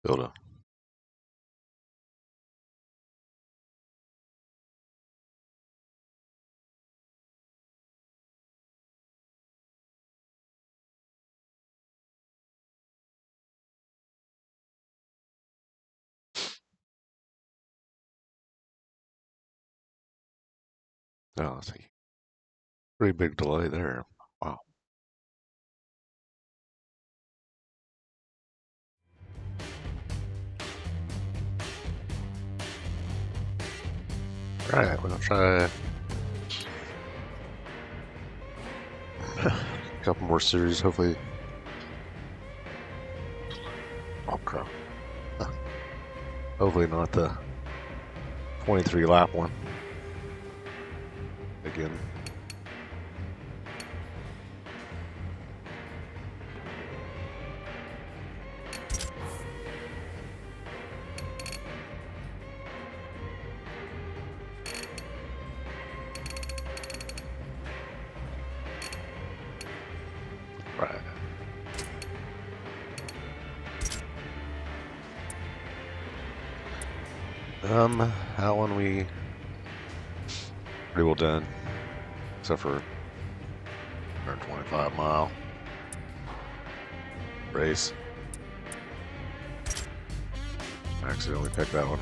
Build a no, I see. Pretty big delay there. Wow. All right, we're gonna try a couple more series, hopefully. Oh crap. Hopefully not the 23 lap one. Again. Right. That one we pretty well done, except for 125-mile race. I accidentally picked that one.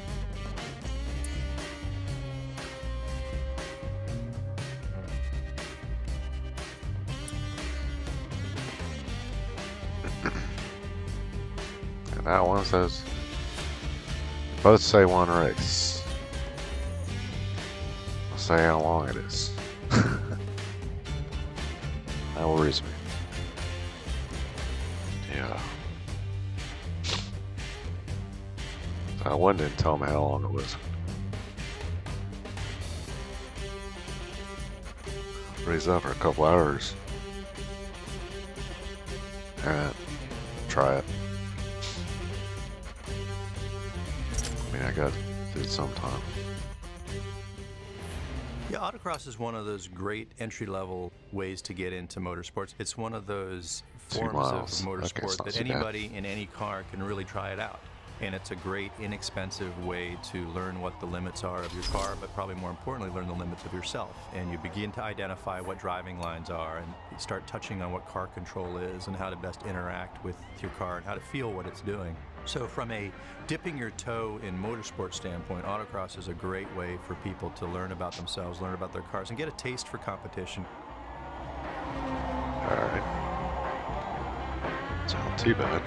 And that one says both say one race. I'll say how long it is. That worries me. Yeah. That one didn't tell me how long it was. Raised up for a couple hours. Alright, try it. I mean, I got to do it sometime. Yeah, autocross is one of those great entry-level ways to get into motorsports. It's one of those forms of motorsport that anybody in any car can really try it out. And it's a great, inexpensive way to learn what the limits are of your car, but probably more importantly, learn the limits of yourself. And you begin to identify what driving lines are, and you start touching on what car control is and how to best interact with your car and how to feel what it's doing. So from a dipping your toe in motorsport standpoint, autocross is a great way for people to learn about themselves, learn about their cars, and get a taste for competition. All right. It's not too bad.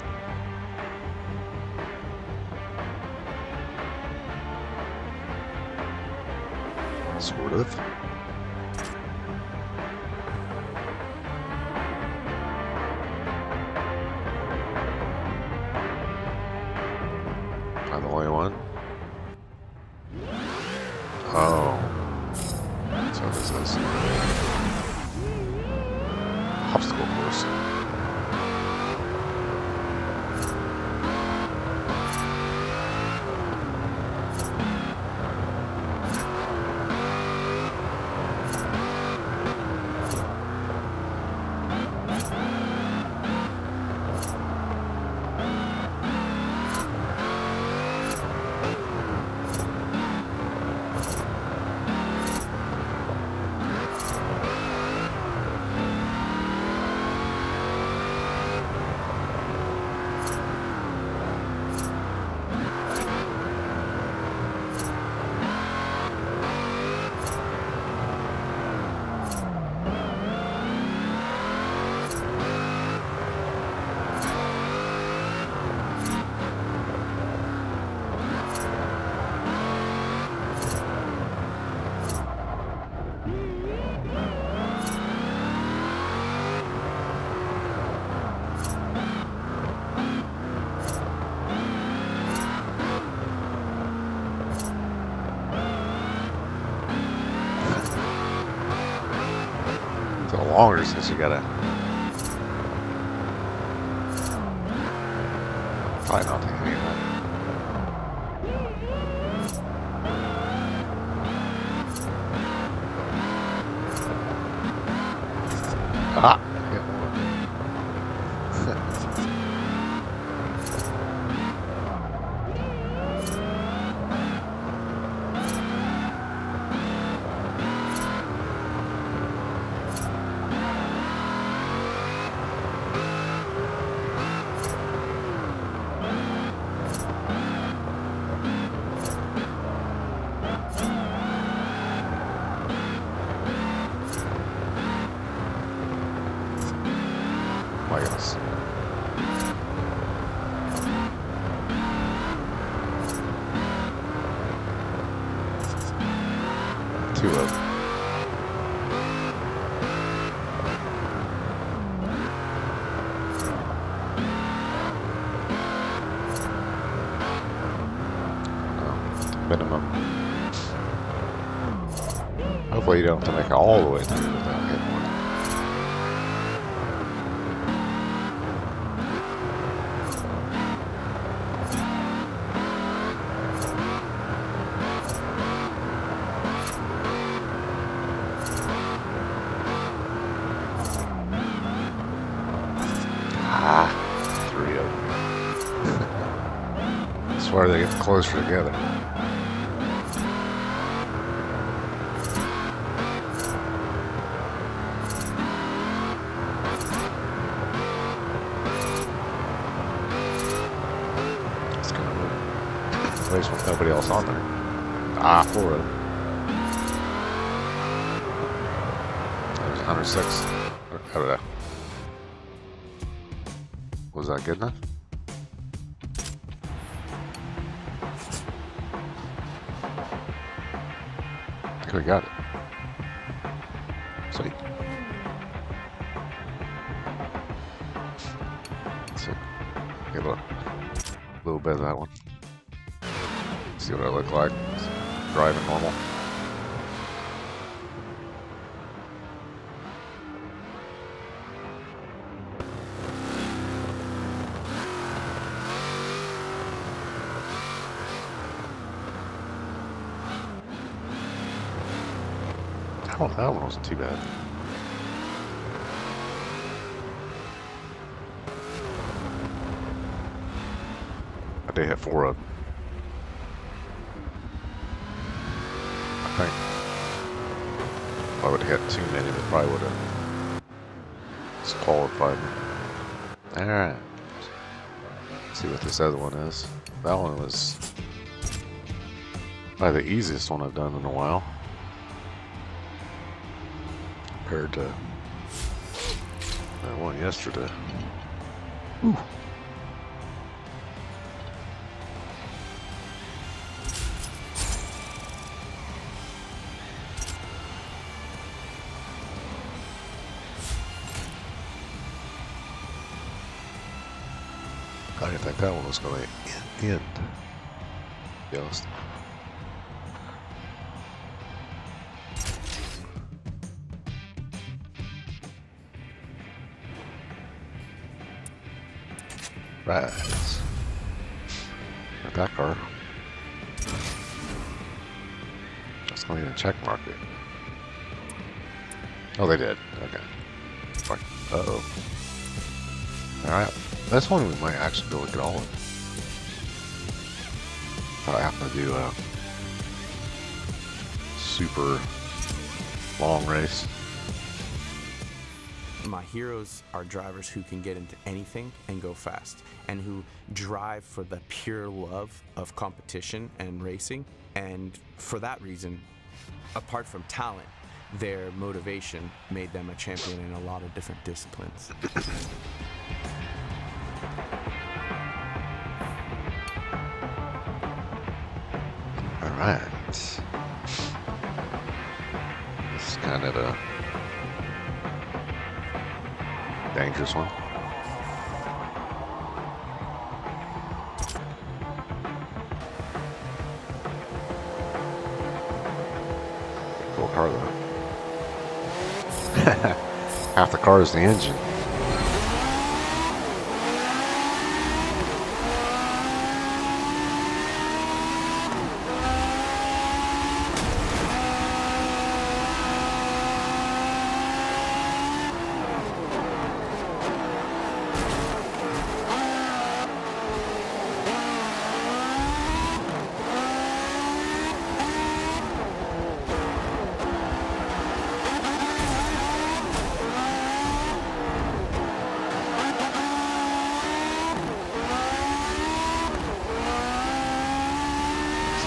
Sort of. I'm the only one. Oh. So this is obstacle course. Longer since you gotta try not to hit anyone. Ah! Hit one. my goodness. Two of them. Minimum. Hopefully you don't have to make it all the way through without hitting one. Three of them. I swear they get closer together. Place with nobody else on there. Four of them. There's 106. How did I? Was that good enough? I think we got it. Sweet. Let's see. Get a little bit of that one. See what I look like. Driving normal. Oh, that one wasn't too bad. I did hit four of them. I think if I would have hit too many, it probably would have disqualified me. Alright. See what this other one is. That one was probably the easiest one I've done in a while. Compared to that one yesterday. Ooh. I didn't think that one was going to end. To be honest. Right. Got that car. That's not even a check mark it. Oh, they did. Okay. Fine. Uh-oh. Alright. This one we might actually be able to get all of it. Thought I happened to do a super long race. My heroes are drivers who can get into anything and go fast, and who drive for the pure love of competition and racing. And for that reason, apart from talent, their motivation made them a champion in a lot of different disciplines. Alright. This is kind of a dangerous one. Cool car though. Half the car is the engine.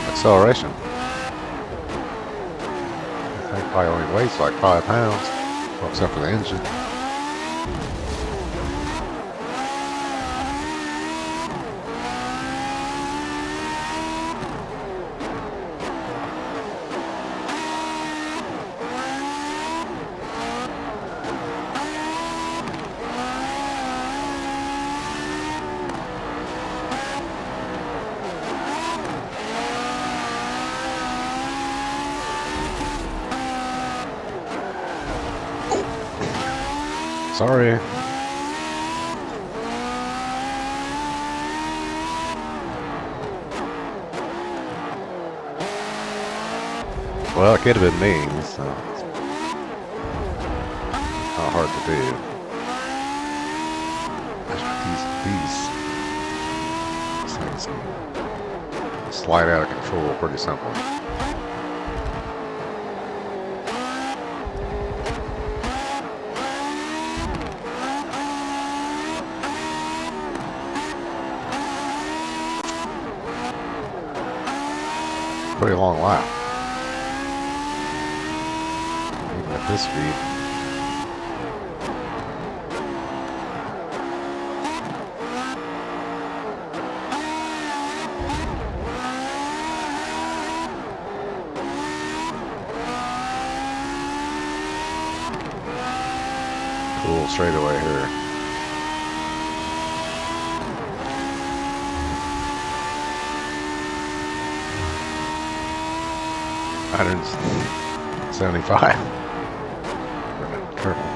Acceleration. I think probably only weighs like 5 pounds, well, except for the engine. Sorry. Well, it could have been me, so it's not hard to do. These things slide out of control pretty simple. Pretty long lap. Even at this speed. Cool straightaway here. $175. Careful.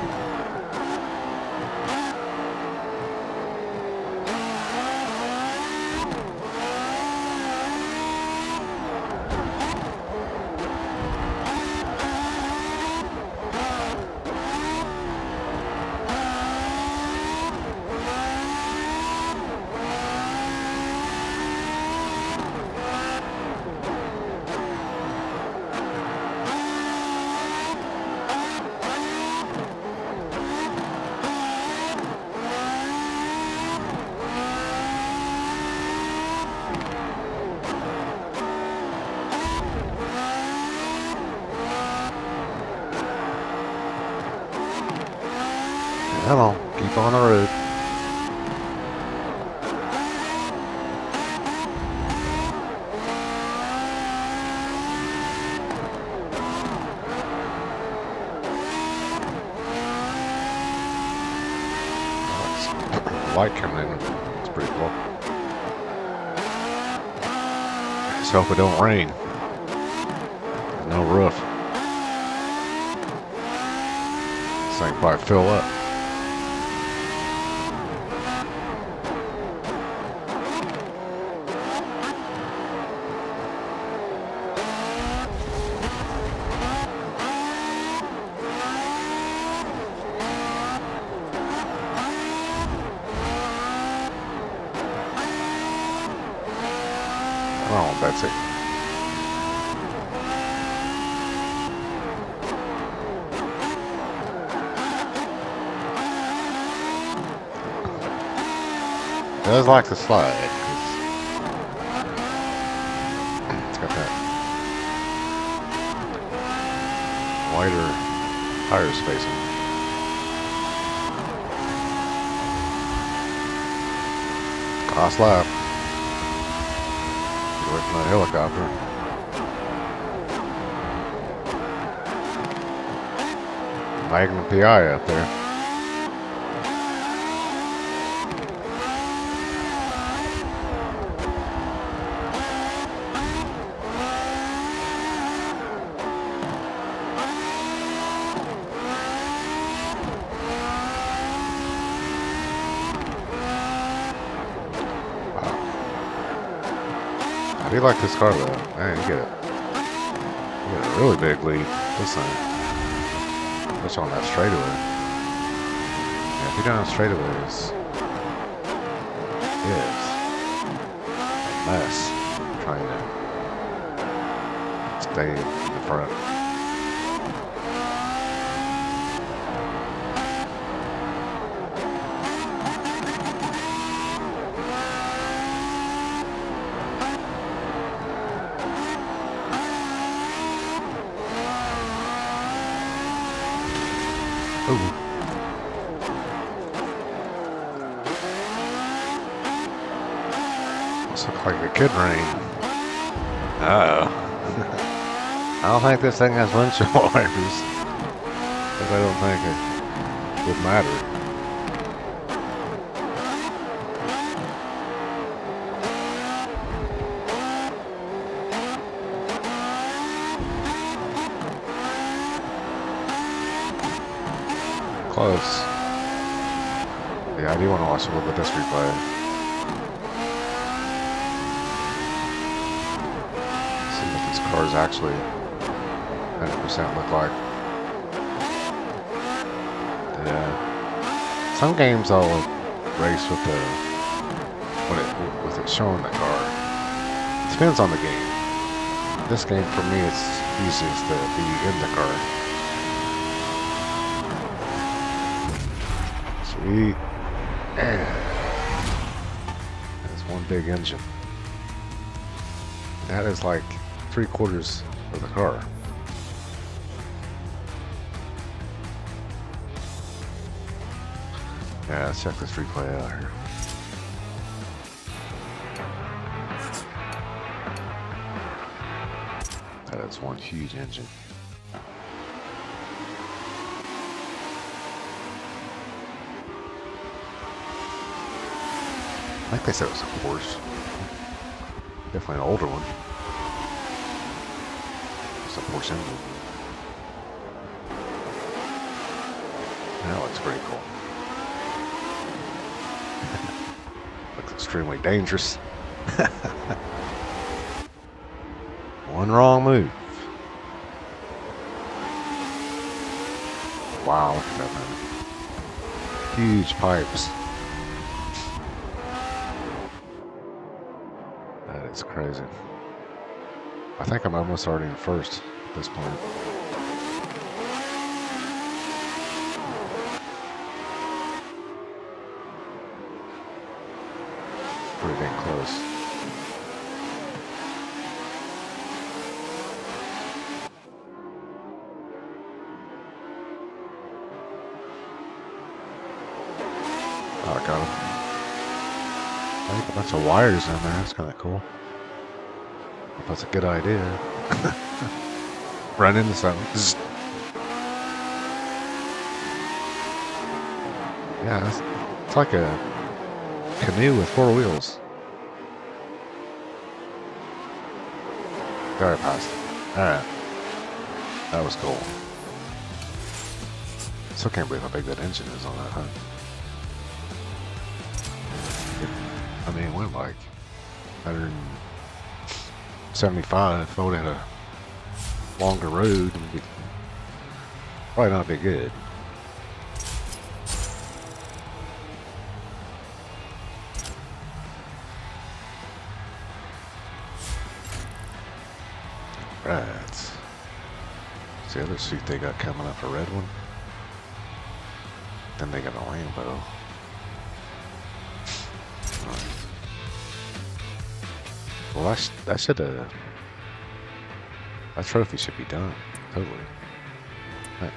Come on, keep on the road. Light coming in. It's pretty cool. Just hope it don't rain. There's no roof. This thing probably fill up. Oh, that's it. Does like to slide. It's got that wider tire spacing. Last lap. Away from that helicopter. Magnum PI up there. I do like this car though. Man, you get a really big lead this time. Especially on that straightaway. Yeah, if you're down straightaways, it's a mess trying to stay in the front. Ooh. This looks like it could rain. Uh-oh. I don't think this thing has windshield wipers. But I don't think it would matter. Close. Yeah, I do want to watch a little bit of this replay. See what these cars actually 100% look like. Yeah. Some games I'll race with with it showing the car. It depends on the game. This game for me, it's easiest to be in the car. Sweet. That's one big engine. That is like 3/4 of the car. Yeah, let's check this replay out here. That is one huge engine. I think they said it was a Porsche. Definitely an older one. It's a Porsche engine. That looks pretty cool. Looks extremely dangerous. One wrong move. Wow, look at that man. Huge pipes. That is crazy. I think I'm almost already in first at this point. Pretty dang close. Oh, I got him. I think a bunch of wires in there. That's kind of cool. That's a good idea. Run into something. Yeah, it's like a canoe with 4 wheels. There, I passed. Alright. That was cool. Still can't believe how big that engine is on that, huh? I mean, it went like 175. If I would have had a longer road, it would probably not be good. Right. What's the other suit they got coming up? A red one? Then they got a Lambo. Well, that should have. That trophy should be done. Totally. Heck.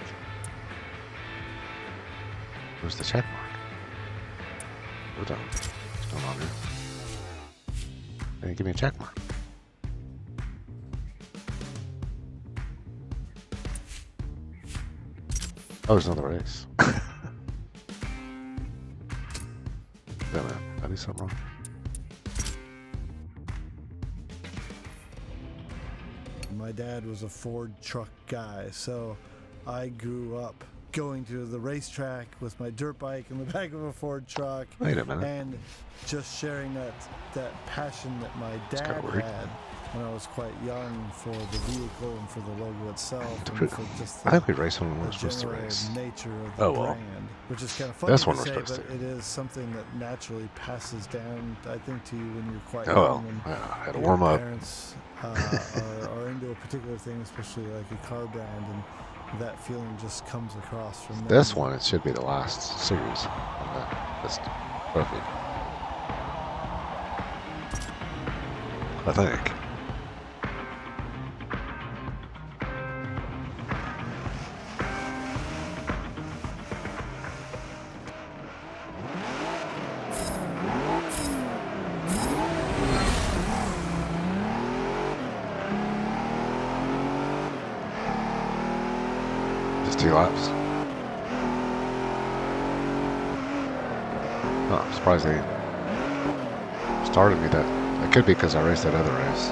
Where's the check mark? We're done. What's going on here? They didn't give me a check mark. Oh, there's another race. Wait a minute. Did I do something wrong? My dad was a Ford truck guy, so I grew up going to the racetrack with my dirt bike in the back of a Ford truck. Wait a minute. And just sharing that passion that my dad had when I was quite young for the vehicle and for the logo itself, and for just I think we raced when we were supposed to general race. nature of the brand, which is kind of funny That's when to we're say, supposed but to. it is something that naturally passes down, I think, to you when you're quite Oh, young. And well, I had to your warm up. Parents are into a particular thing, especially like a car brand, and that feeling just comes across from them. This one, it should be the last series. That's perfect. I think. Just 2 laps. Oh, I'm surprised they started me that. It could be because I raced that other race.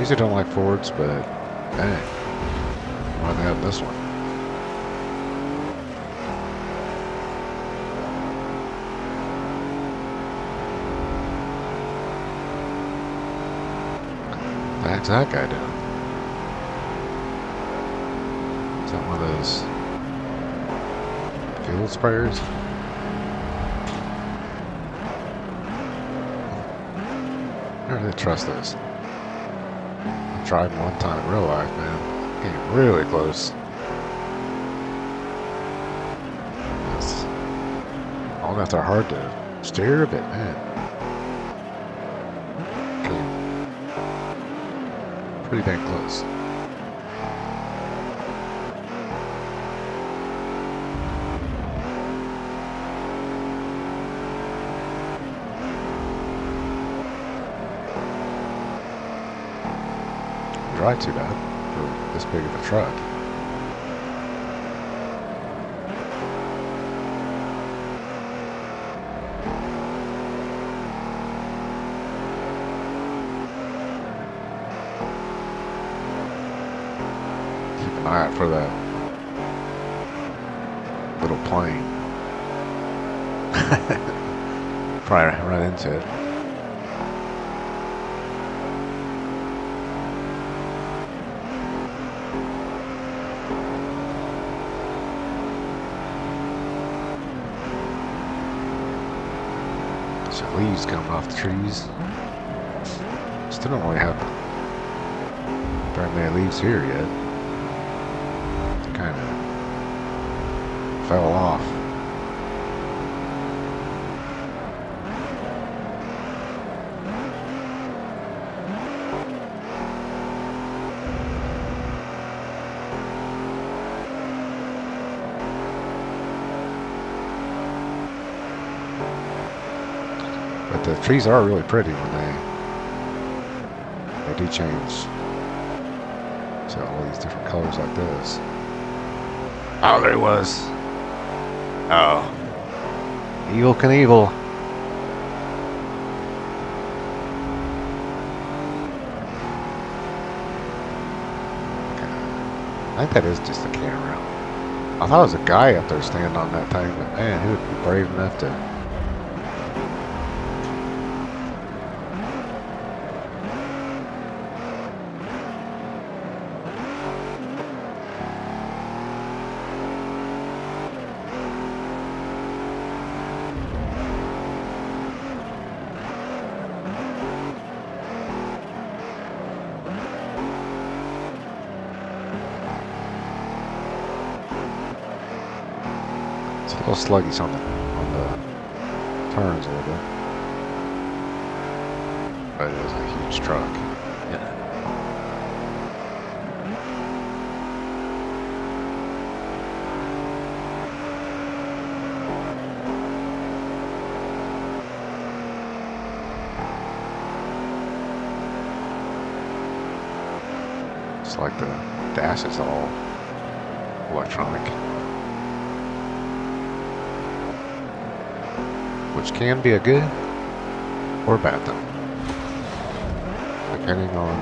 Usually don't like Fords, but dang, why they have this one? What the heck's that guy doing? Is that one of those field sprayers? I don't really trust this. I tried one time in real life, man. Getting really close. It's all enough they're hard to steer a bit, man. Came pretty dang close. Drive too bad for this big of a truck. Keep an eye out for that little plane. Probably run into it. Leaves coming off the trees. Still don't really have very many leaves here yet. Kind of fell off. But the trees are really pretty when they do change to all these different colors like this. Oh, there he was. Oh, Evel Knievel. I think that is just a camera. I thought it was a guy up there standing on that thing, but man, he would be brave enough to. It's a little sluggish on the turns a little bit, but it is a huge truck. Yeah. It's like the dash is all electronic. Which can be a good or bad thing, depending on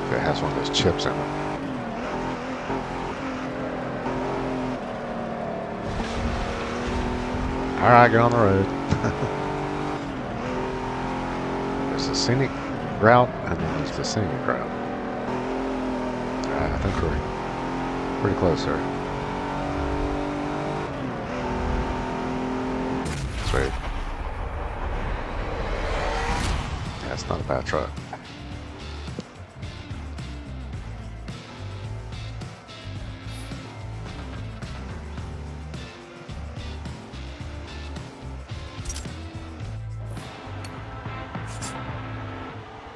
if it has one of those chips in it. Alright, get on the road. There's a scenic route and then there's the scenic route. Alright, I think we're pretty close here. Sweet. Yeah, it's not a bad truck.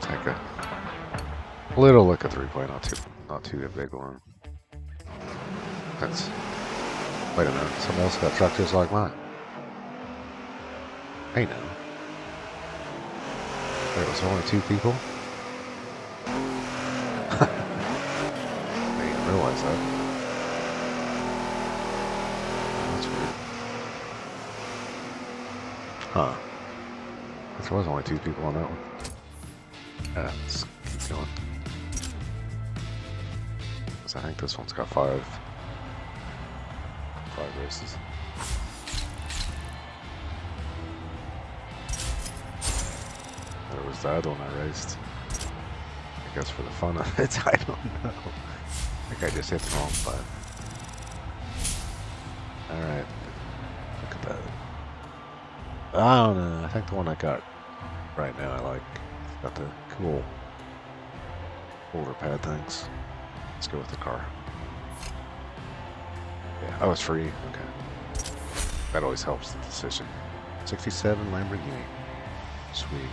Take a little look at 3-point, not too big one. That's. Wait a minute, someone else got a truck just like mine. Hey now. There was only 2 people? I didn't realize that. That's weird. Huh. There was only 2 people on that one. Let's keep going. 'Cause I think this one's got five races. There was the other one I raced. I guess for the fun of it, I don't know. I think I just hit the wrong button. Alright. Look at that. I don't know. I think the one I got right now I like. It's got the cool shoulder pad things. Let's go with the car. Yeah, oh, it's free. Okay. That always helps the decision. 67 Lamborghini. Sweet.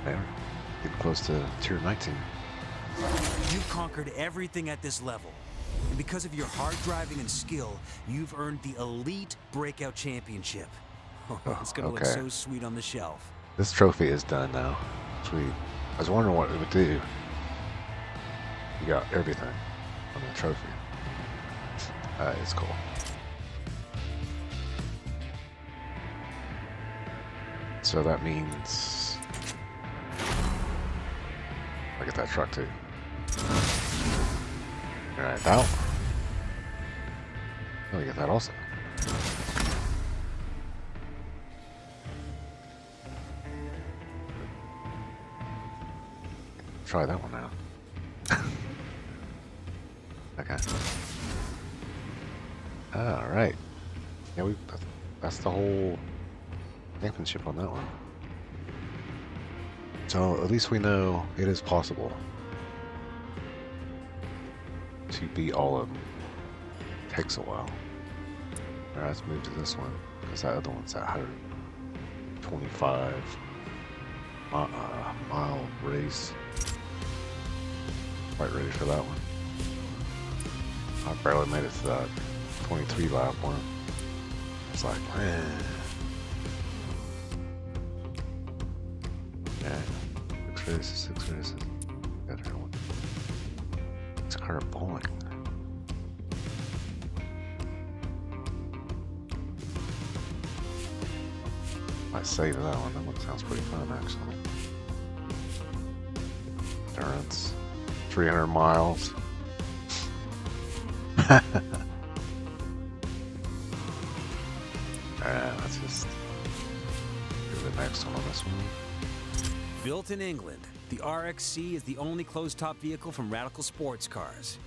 There. Getting close to tier 19. You've conquered everything at this level. And because of your hard driving and skill, you've earned the Elite Breakout Championship. Oh, it's gonna look so sweet on the shelf. This trophy is done now. Sweet. I was wondering what it would do. You got everything on the trophy. It's cool. So that means I get that truck too. Alright, that one. Oh, we get that also. Try that one out. Okay. Alright. Yeah, that's the whole championship on that one. So at least we know it is possible to beat all of them. Takes a while. Alright, let's move to this one, because that other one's at 125 mile race. Quite ready for that one. I barely made it to that 23 lap one. It's like, man. Yeah. 6 races. Better one. It's car bowling. I save that one. That one sounds pretty fun, actually. Endurance. 300 miles. Let's just do the next one on this one. Built in England, the RXC is the only closed-top vehicle from Radical Sports Cars.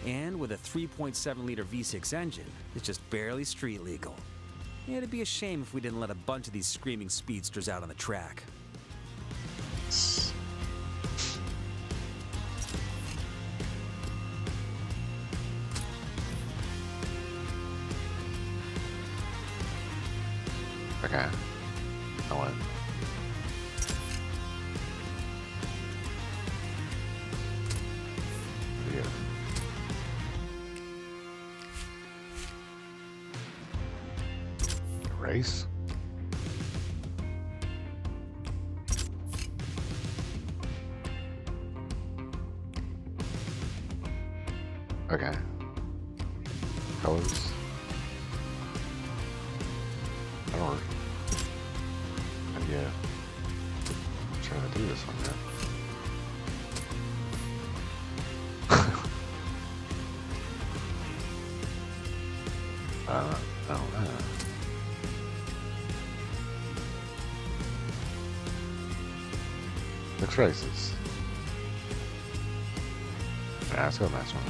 And with a 3.7-liter V6 engine, it's just barely street legal. It'd be a shame if we didn't let a bunch of these screaming speedsters out on the track. Okay. I went. Yeah. Race? Okay. Colors? I don't know. Yeah. I'm trying to do this one yet. I don't know. Six races. Yeah, let's go next one.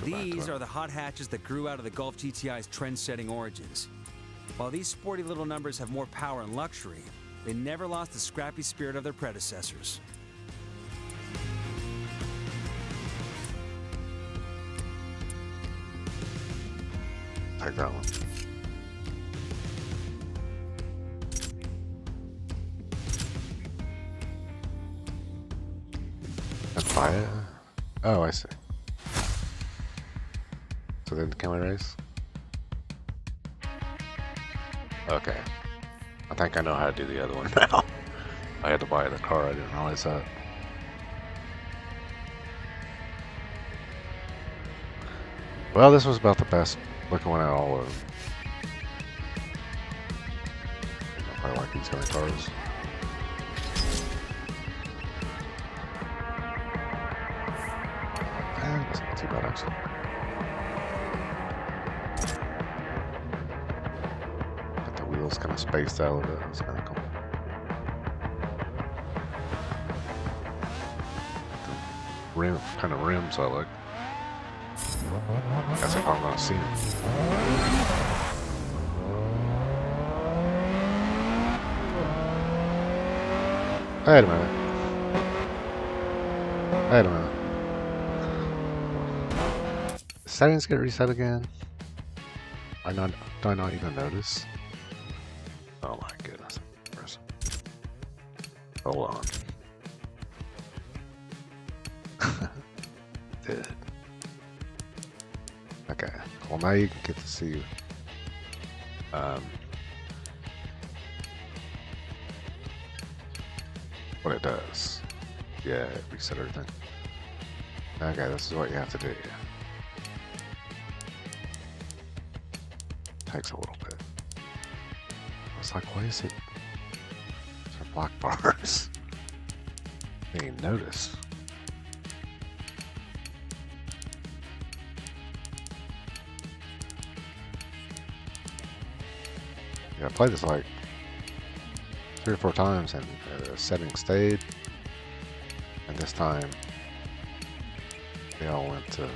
These are the hot hatches that grew out of the Golf GTI's trend-setting origins. While these sporty little numbers have more power and luxury, they never lost the scrappy spirit of their predecessors. Take that one. That's fire. Oh, I see. So then can we race? Okay. I think I know how to do the other one now. I had to buy the car, I didn't realize that. Well, this was about the best looking one out of all of them. I like these kind of cars. It's not too bad, actually. Got the wheels kind of spaced out a little bit. That's kind of cool. The rim, kind of rims I like. Guess if I'm gonna see them. Wait a minute. Wait a minute. Settings get reset again? Do I not even notice? Oh my goodness. Hold on. Did. Okay. Well, now you can get to see what it does. Yeah, it reset everything. Okay, this is what you have to do. Takes a little bit. It's like, why is it? These are black bars. I didn't even notice. Yeah, I played this like 3 or 4 times and the settings stayed. And this time they all went to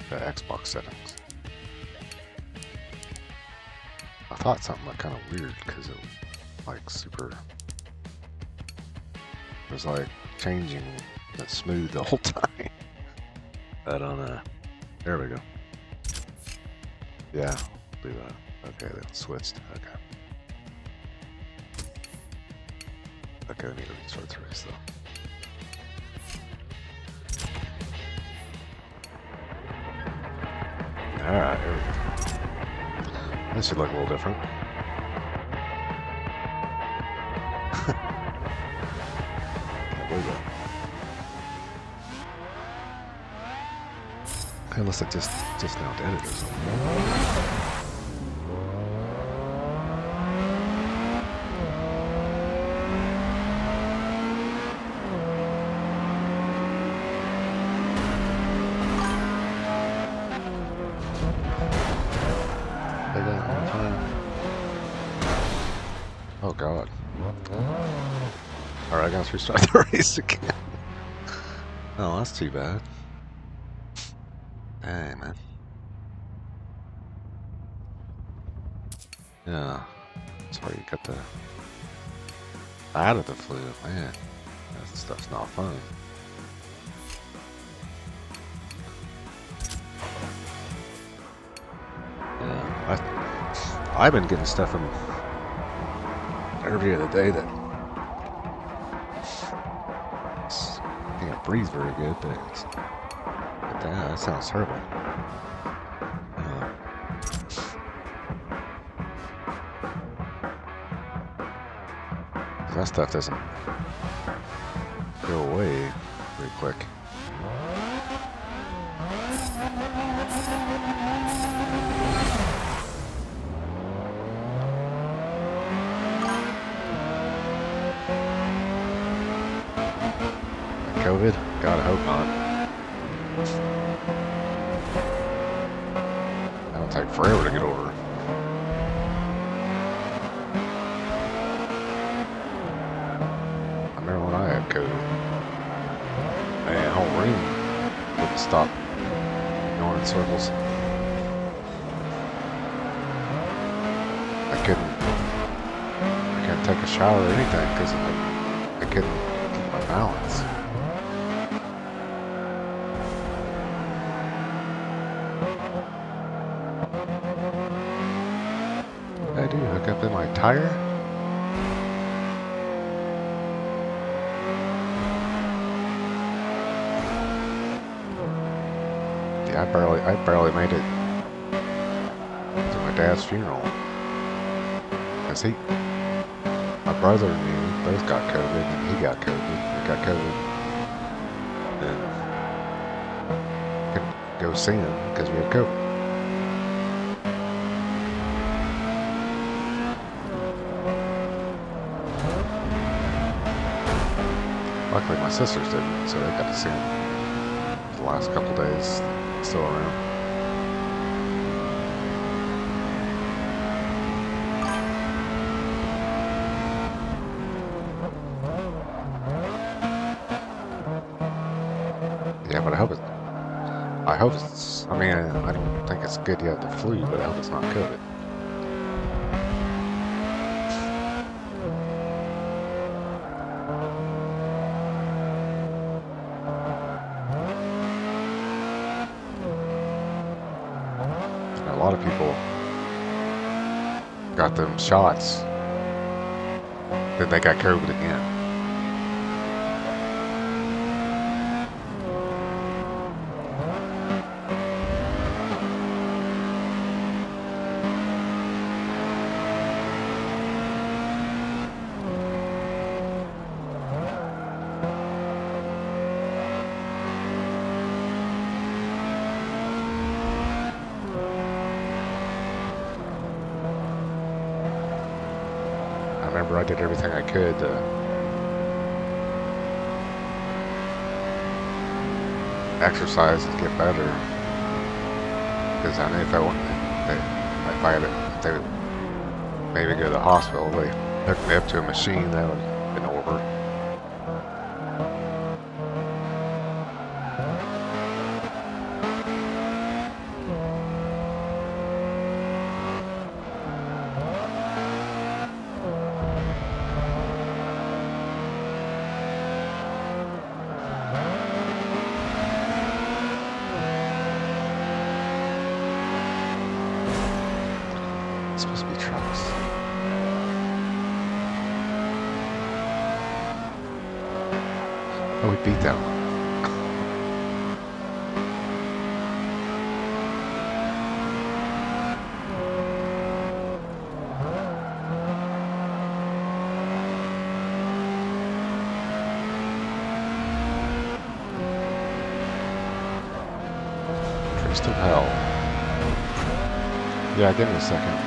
the Xbox settings. I thought something like kind of weird because it was like super. It was like changing the smooth the whole time. I don't know. There we go. Yeah, do that. Okay, then switched. Okay. Okay, we need to restart the race though. Alright, here we go. This should look a little different. Can't believe that. Unless it just now did it or something. Oh god. Alright, I gotta restart the race again. Oh, that's too bad. Dang, man. Yeah. Sorry, you got the out of the fluid, man. That stuff's not fun. Yeah, I've been getting stuff from every other day that I can't breathe very good, but that sounds terrible. That stuff doesn't go away very quick. COVID? God, I hope not. That'll take forever to get over. I remember when I had COVID. Man, the whole room wouldn't stop going in circles. I couldn't take a shower or anything because I couldn't keep my balance. What did I do? Hook up in my tire? Yeah, I barely made it to my dad's funeral. Cause my brother and me both got COVID, and he got COVID. We got COVID, and go see him because we had COVID. Luckily, my sisters didn't, so they got to see him the last couple days still around. Yeah, but I hope it's, I mean, I don't think it's good yet, the flu, but I hope it's not COVID. A lot of people got them shots, then they got COVID again. I remember I did everything I could to exercise and get better, because I knew if I went, if I had it, if they would maybe go to the hospital, they hooked me up to a machine, that would have been over. It's supposed to be trucks. Oh, we beat that one. Trist of hell. Yeah, give me a second.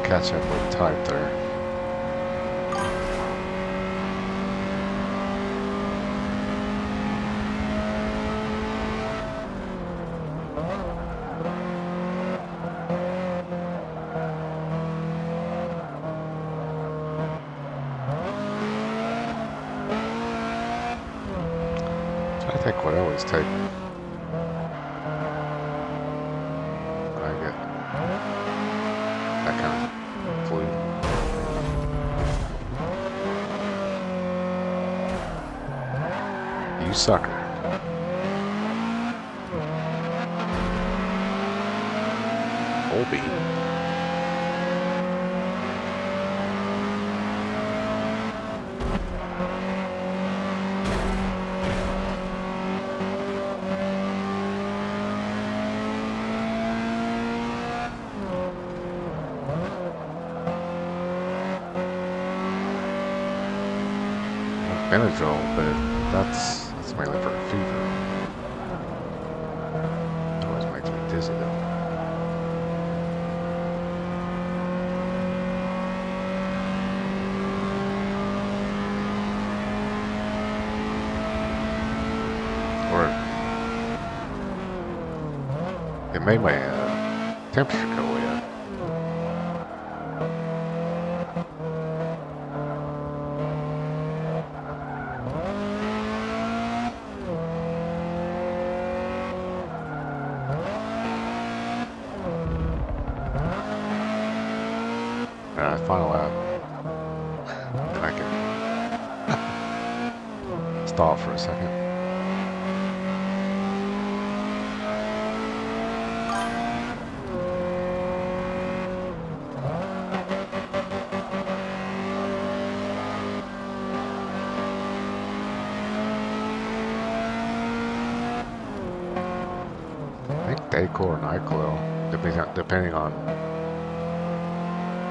Catch up with type there. I think what I always take when I get that kind of flu. You sucker. Colby. Benadryl, but that's mainly for a fever. It always makes me dizzy though. Or it made my temperature go way up. Final lap. Then I can stop for a second. I think Daycore and NyQuil, depending on,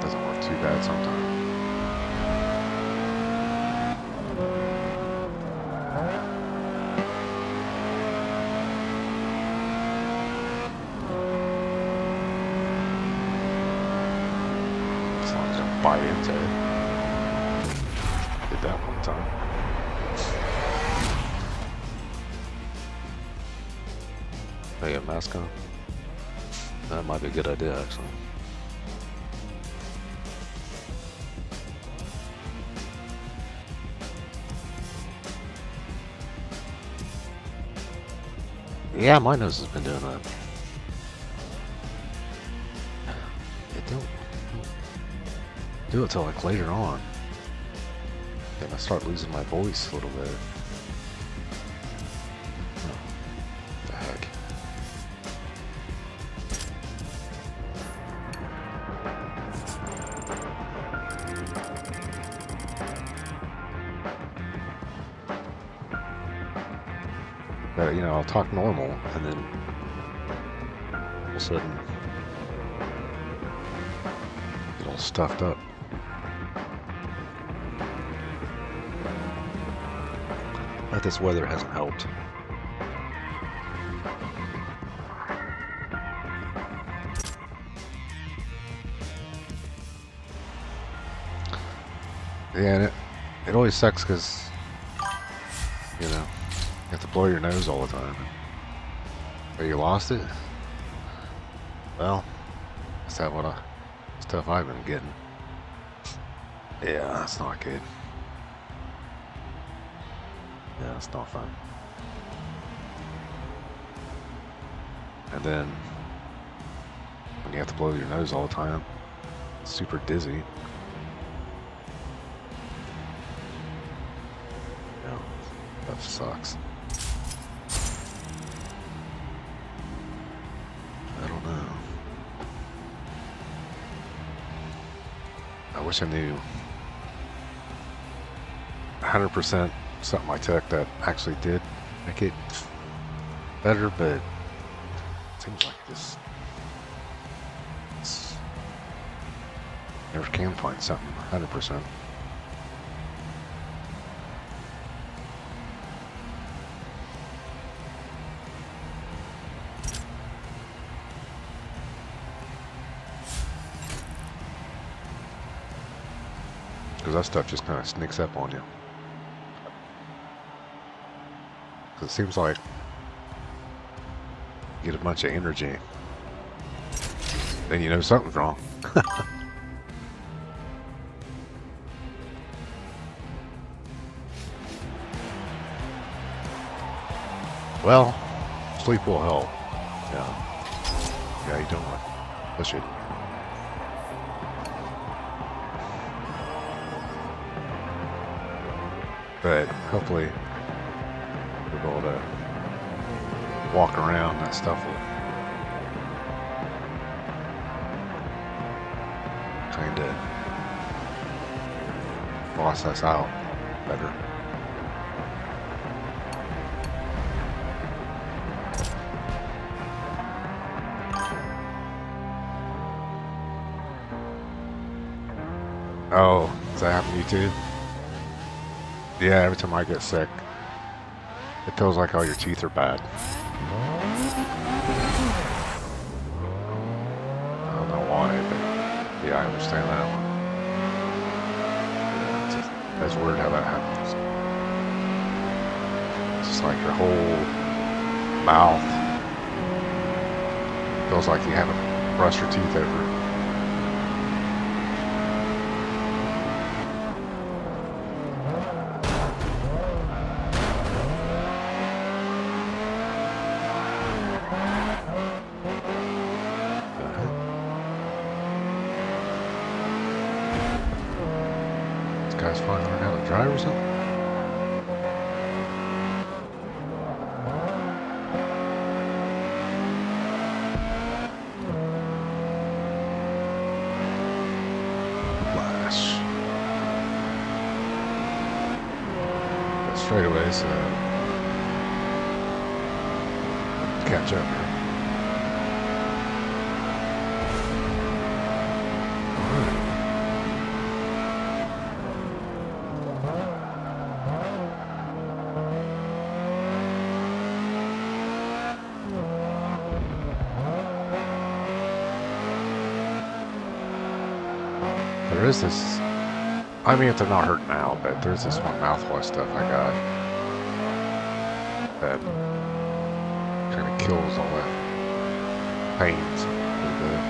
doesn't work too bad sometimes. bite into it. Did that one time. Hey, a mask on? That might be a good idea, actually. Yeah, my nose has been doing that. It don't do it till like later on. Then I start losing my voice a little bit. Oh, what the heck? But, you know, I'll talk normal, and then all of a sudden get all stuffed up. But this weather hasn't helped. Yeah, and it always sucks because, you know, you have to blow your nose all the time. Or you lost it? Well, is that what stuff I've been getting? Yeah, that's not good. Yeah, it's not fun. And then when you have to blow your nose all the time, it's super dizzy. Yeah, that sucks. I don't know. I wish I knew 100% something I took that actually did make it better, but it seems like it's never can find something 100%. Because that stuff just kind of sneaks up on you. It seems like you get a bunch of energy, then you know something's wrong. Well, sleep will help. Yeah, you don't want to push it. But hopefully we'll be able to walk around, that stuff will kind of process out better. Oh, does that happen to you too? Yeah, every time I get sick, it feels like all your teeth are bad. I don't know why, but yeah, I understand that one. Yeah, that's weird how that happens. It's just like your whole mouth feels like you haven't brushed your teeth ever. Guys finally learn how to drive or something? Flash. Got straightaways, so catch up here. There is this. I mean, if they're not hurt now, but there's this one mouthwash stuff I got that kind of kills all that pains a little bit.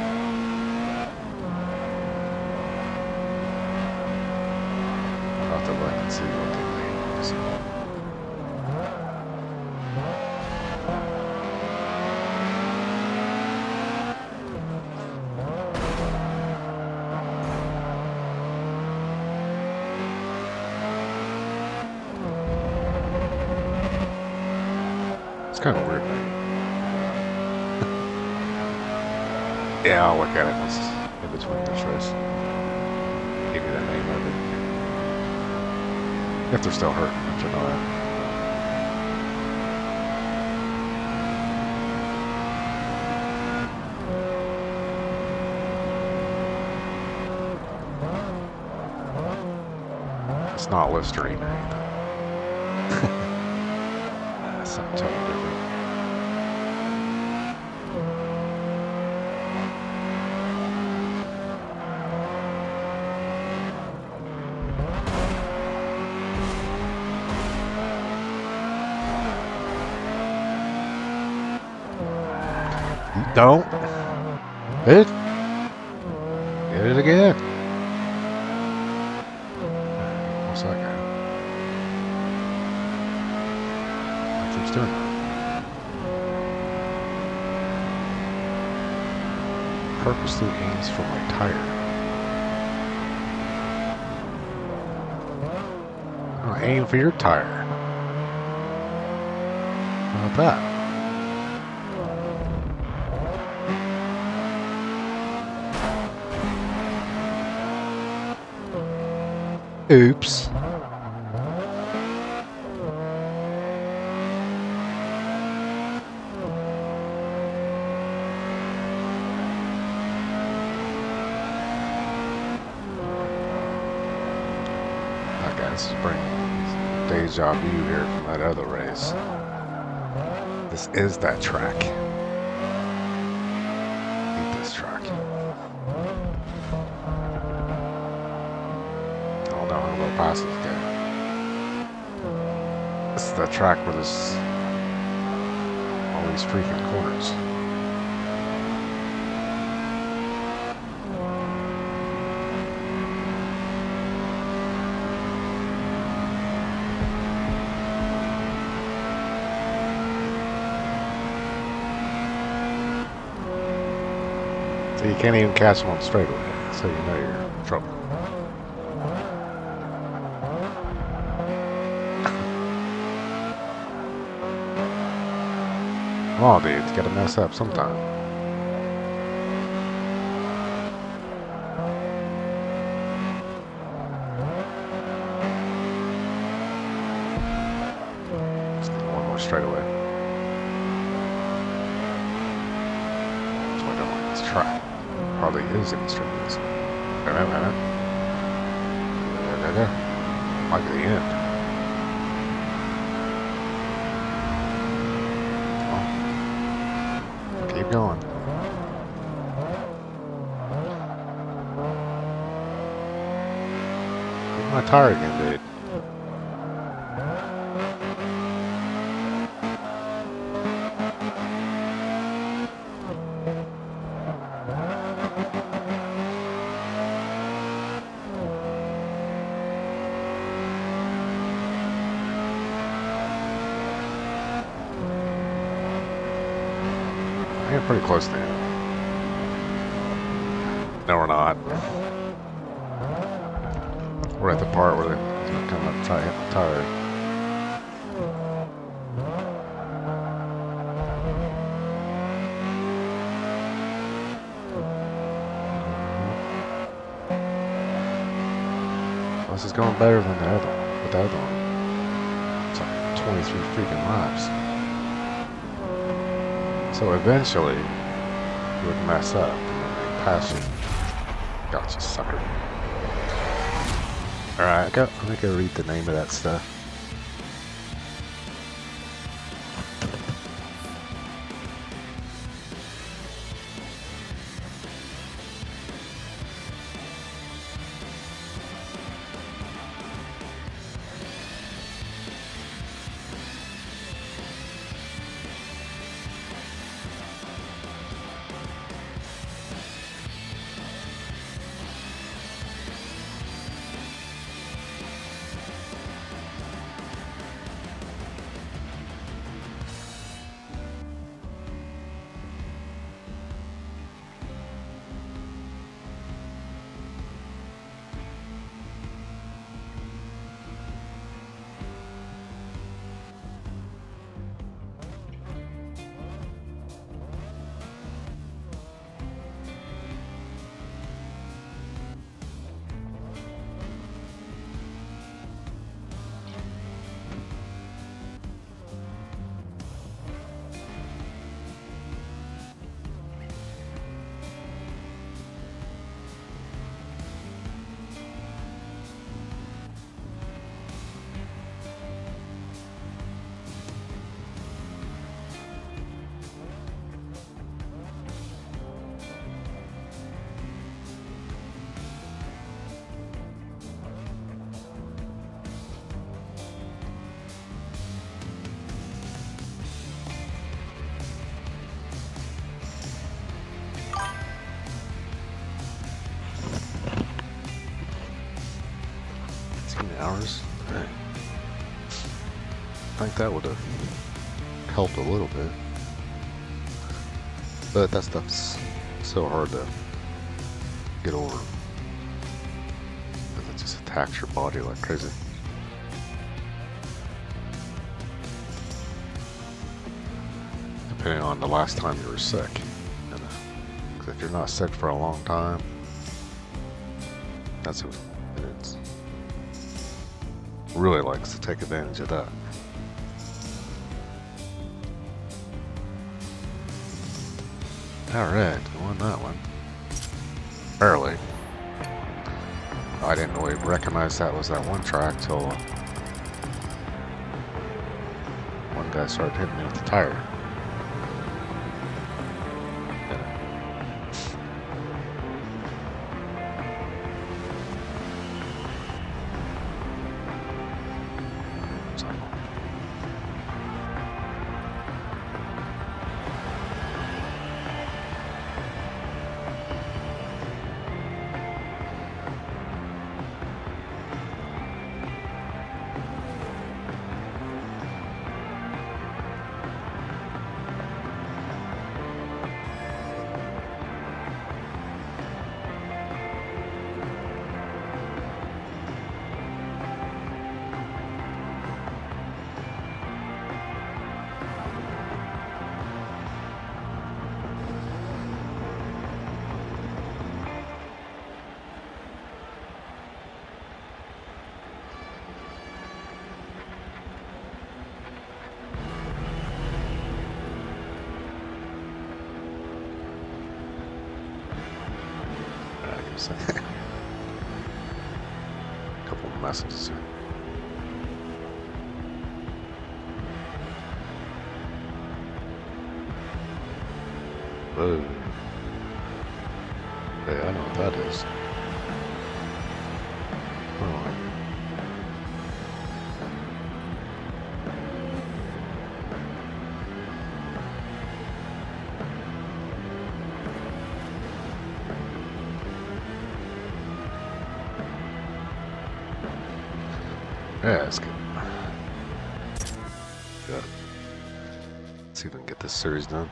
I'll have to look and see what they make. It's kind of weird. Yeah, I'll look at it once in between the race. Give me the name of it. If they're still hurting, if they're not. It's not Listerine or anything. That's something totally different. Don't. Hit. Get it again. What's that guy? He keeps doing that. Purposely aims for my tire. Oh, aim for your tire. How about that? Oops. That guy's bringing deja vu here from that other race. This is that track. I hate this track. Past this guy. This is that track where there's all these freaking corners. So you can't even catch them on straightaway, so you know you're in trouble. Come on, dude, you gotta mess up sometime. One more straight away. That's why I don't like this track. Probably is in straight away. There. Like the end. Keep going. Get my tire again, dude. Yeah, pretty close now. No, we're not. We're at the part where they're gonna come up and try to hit my tire. Well, this is going better than the other one. With the other one, it's like 23 freaking laps. So eventually, you would mess up and then they pass you. Gotcha, sucker. Alright, I think I read the name of that stuff. hours. Dang. I think that would have helped a little bit. But that stuff's so hard to get over. Because it just attacks your body like crazy. Depending on the last time you were sick. And, 'cause if you're not sick for a long time, that's who it really likes to take advantage of that. Alright, we won that one. Barely. I didn't really recognize that was that one track till one guy started hitting me with the tire. Couple of messages here. Whoa. Hey, I know what that is. Oh. Yeah, that's good. Good. Let's see if we can get this series done.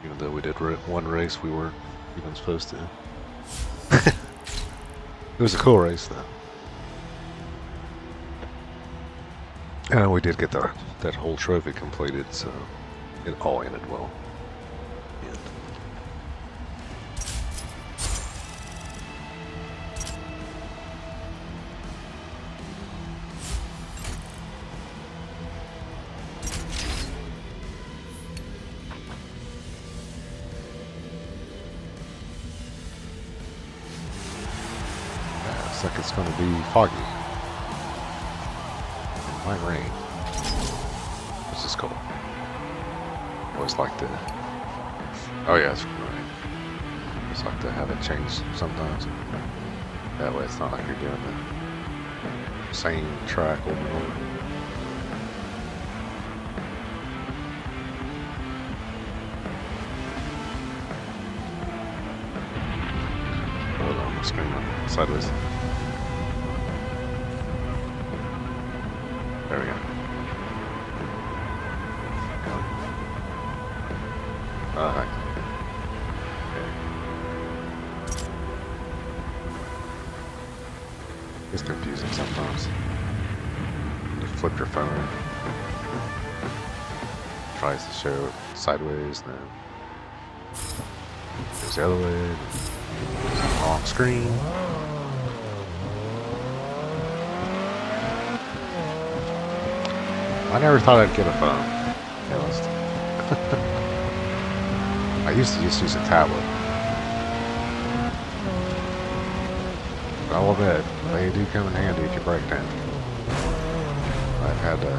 Even though we did one race, we weren't even supposed to. It was a cool race, though. And we did get that whole trophy completed, so it all ended well. And looks like it's going to be foggy. It might rain. Which is cool. Always like to... Oh yeah, it's rain. Just like to have it change sometimes. That way it's not like you're doing the same track over and over. Hold on, my screen went sideways. There we go. Alright. Okay. It's confusing sometimes. Just flip your phone. Tries to show it sideways, then goes the other way. Wrong screen. I never thought I'd get a phone. To be honest. I used to just use a tablet. But I will admit, they do come in handy if you break down. I've had to...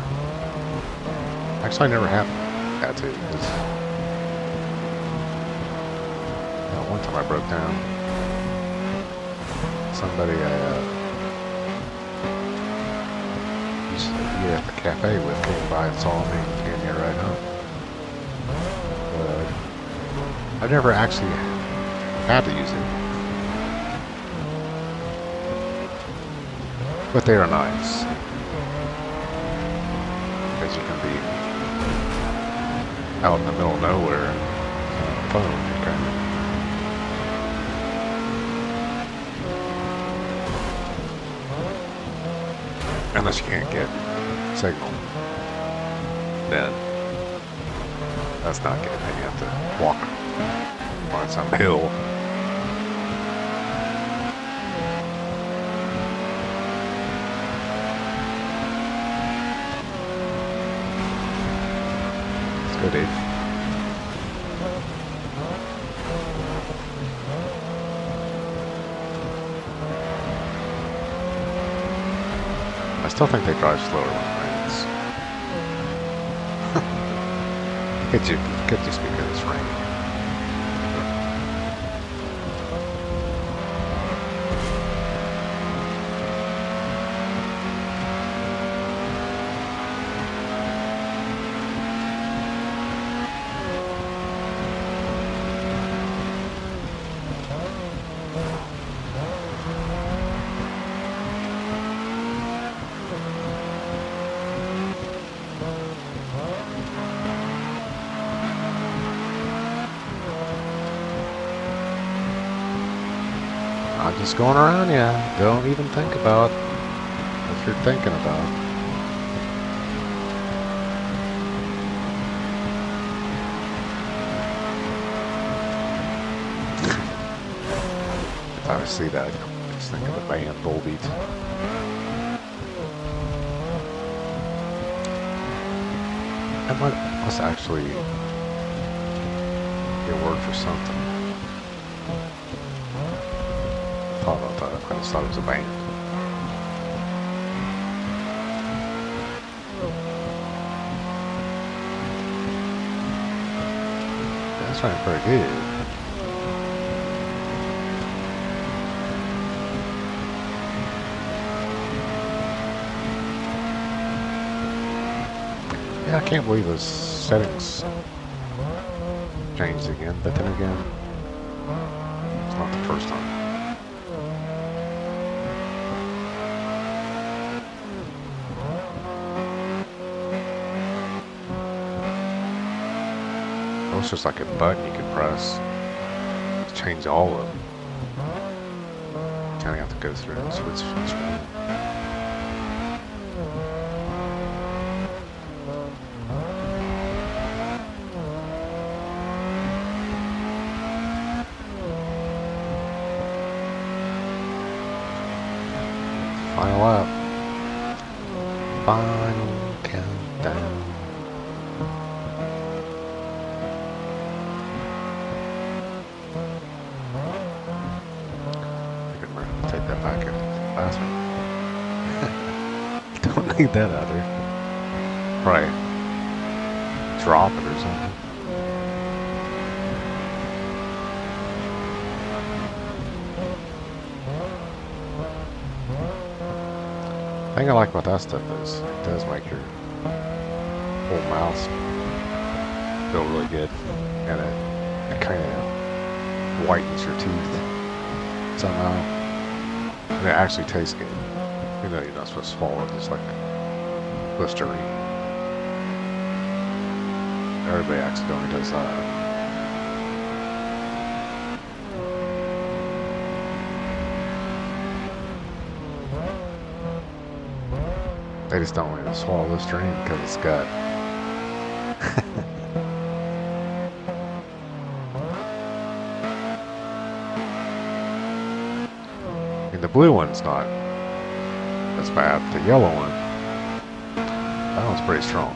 Actually, I never had to. Because one time I broke down. Somebody used to be at the cafe with came by and saw me and gave me a ride home. But I've never actually had to use it. But they are nice. Because you can be out in the middle of nowhere and have fun with your camera. Unless you can't get signal, then that's not good. Then you have to walk on some hill. Let's go, Dave. I still think they drive slower when it rains. Could just because it's raining. I'm just going around you. Don't even think about what you're thinking about. If I see that, just think of the band Volbeat. That must actually be a word for something. Thought about that. I just thought it was a band. That's running pretty good. Yeah, I can't believe those settings changed again, but then again, it's not the first time. It's just like a button you can press to change all of them. Kind of have to go through and switch each one. Final lap. Final countdown. Take that back into the bathroom. Don't need that out there. Probably drop it or something. The thing I like about that stuff is it does make your whole mouth feel really good, and it kind of whitens your teeth somehow. And it actually tastes good. You know you're not supposed to swallow it, just like Listerine. Everybody accidentally does that. They just don't want to swallow Listerine because it's got the blue one's not as bad. The yellow one, that one's pretty strong.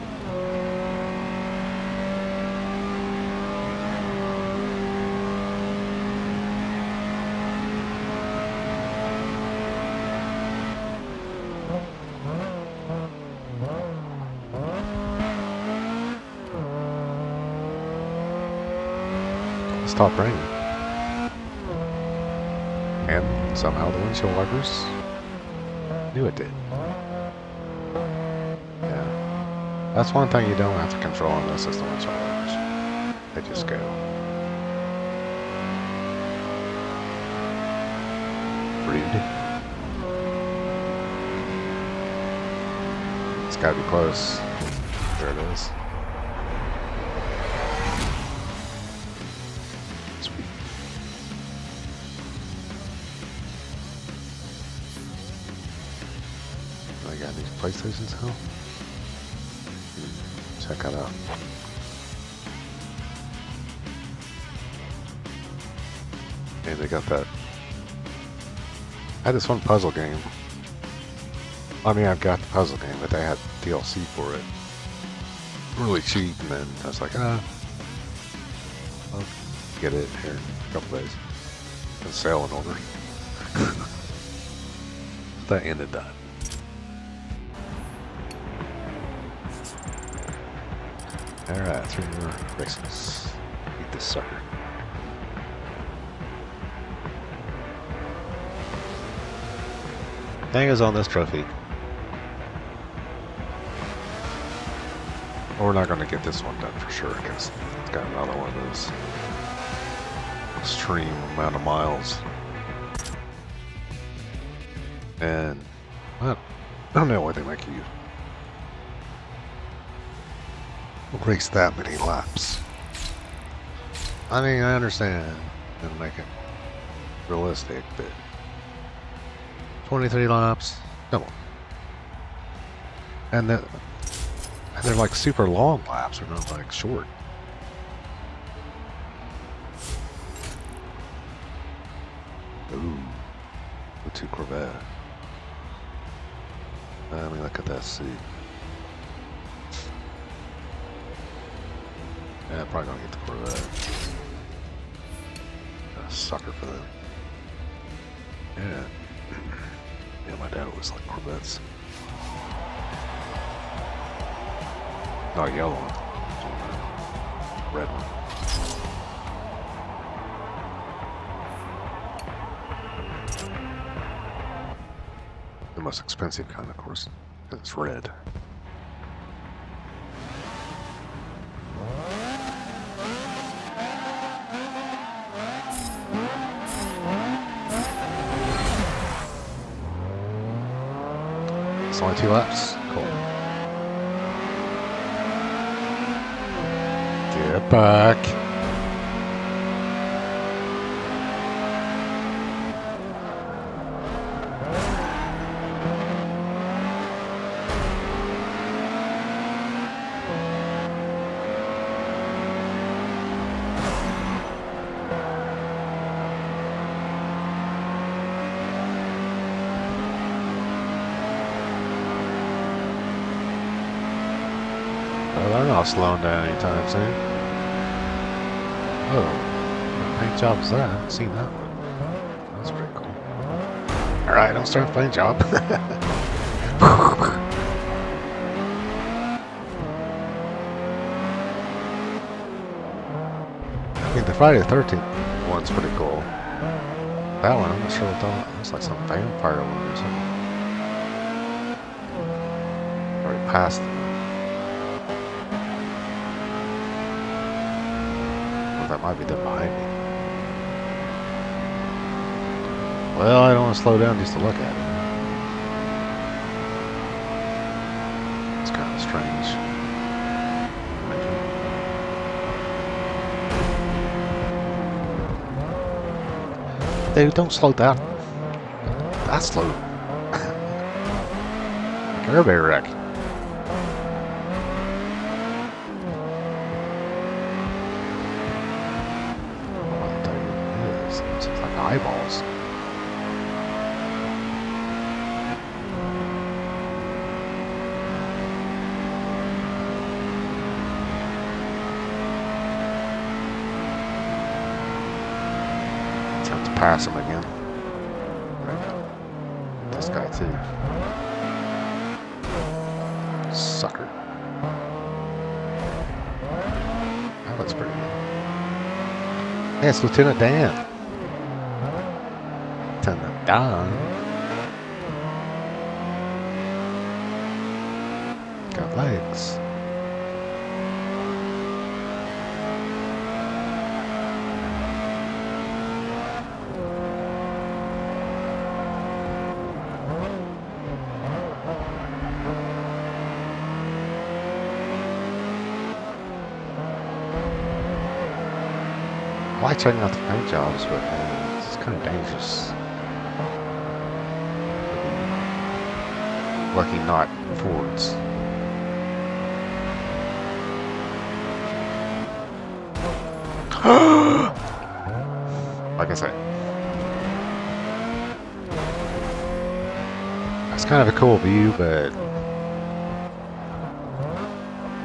Stop raining. And somehow the windshield wipers knew it did. Yeah. That's one thing you don't have to control in this is the windshield wipers. They just go. Rude. gotta be close. There it is. Sweet. I got these PlayStations now. Check that out. And they got that. I had this one puzzle game. I mean, I've got the puzzle game, but they had DLC for it. Really cheap, and then I was like, I'll get it here in a couple days. And sale in order. That ended that. Alright, 3 more races. Beat this sucker. Hang us on this trophy. Well, we're not going to get this one done for sure because it's got another one of those extreme amount of miles. And I don't know why they make you race that many laps. I mean, I understand and make it realistic, but 23 laps, come on. And they're like super long laps, they're not like short. Ooh, the 2 Corvette. Let me look at that seat. Yeah, probably gonna get the Corvette. A sucker for them. Yeah. Yeah, my dad always liked Corvettes. Not a yellow one. Red one. The most expensive kind, of course, because it's red. It's only 2 laps. Cool. Get back. Well, they're not slowing down anytime soon. Oh, what paint job is that? I haven't seen that one. That's pretty cool. Alright, don't start the paint job. I mean, the Friday the 13th one's pretty cool. That one, I'm not sure what that looks like, some vampire one or something. Already passed it. That might be them behind me. Well, I don't want to slow down just to look at it. It's kind of strange. Dude, don't slow down. That's slow. Everybody wreck. Eyeballs. Time to pass him again. Right. This guy too. Sucker. That looks pretty good. Hey, it's Lieutenant Dan. Lieutenant Dan. Got legs. like checking out the paint jobs, but it's kind of dangerous. Lucky not Fords. Like I said, it's kind of a cool view, but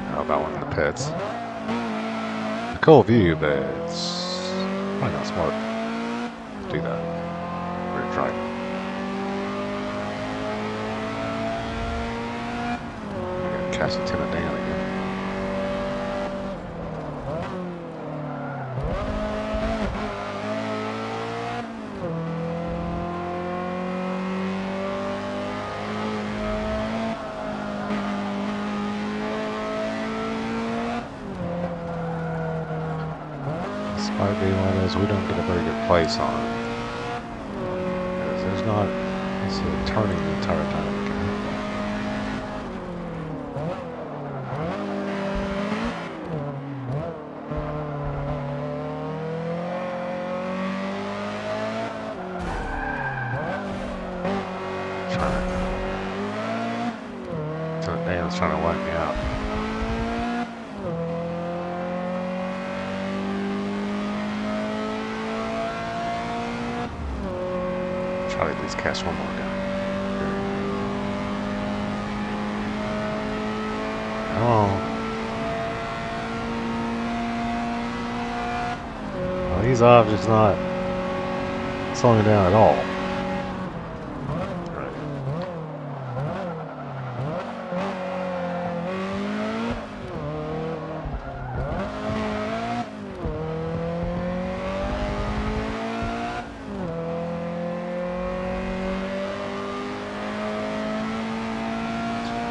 how about one in the pits? A cool view, but it's probably not smart to do that. We're gonna try. We're gonna catch Lieutenant Dan again. Might be one of those we don't get a very good place on. Because there's not, it's turning the entire time. Dan's trying to wipe me out. Try to at least catch one more guy. Oh. Well, he's obviously not slowing down at all.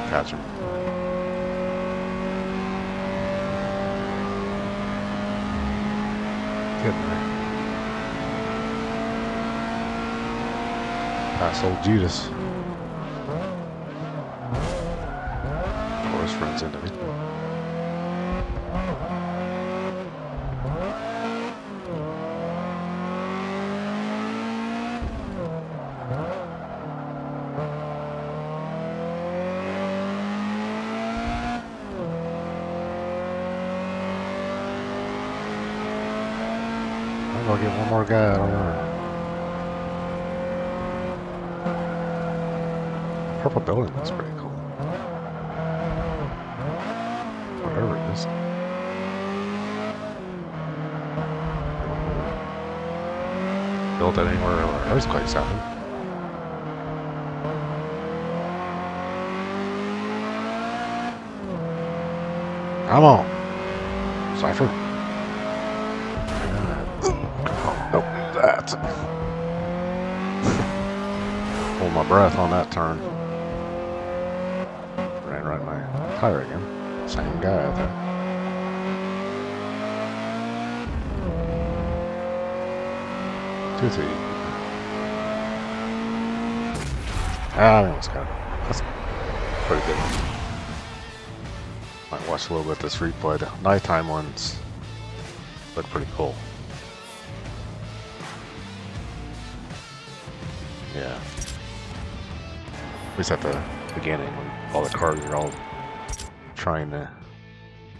Catch him. Getting there. Pass old Judas. Of course, runs into me. I'll get one more guy, I don't know. Purple building looks pretty cool. Whatever it is. Built it anywhere where earthquakes happen. Come on. Cypher. Hold my breath on that turn. Ran right in my tire again. Same guy out there. Toothy. I almost got it. That's pretty good. Might watch a little bit of this replay. The nighttime ones look pretty cool. Yeah. At least at the beginning when all the cars are all trying to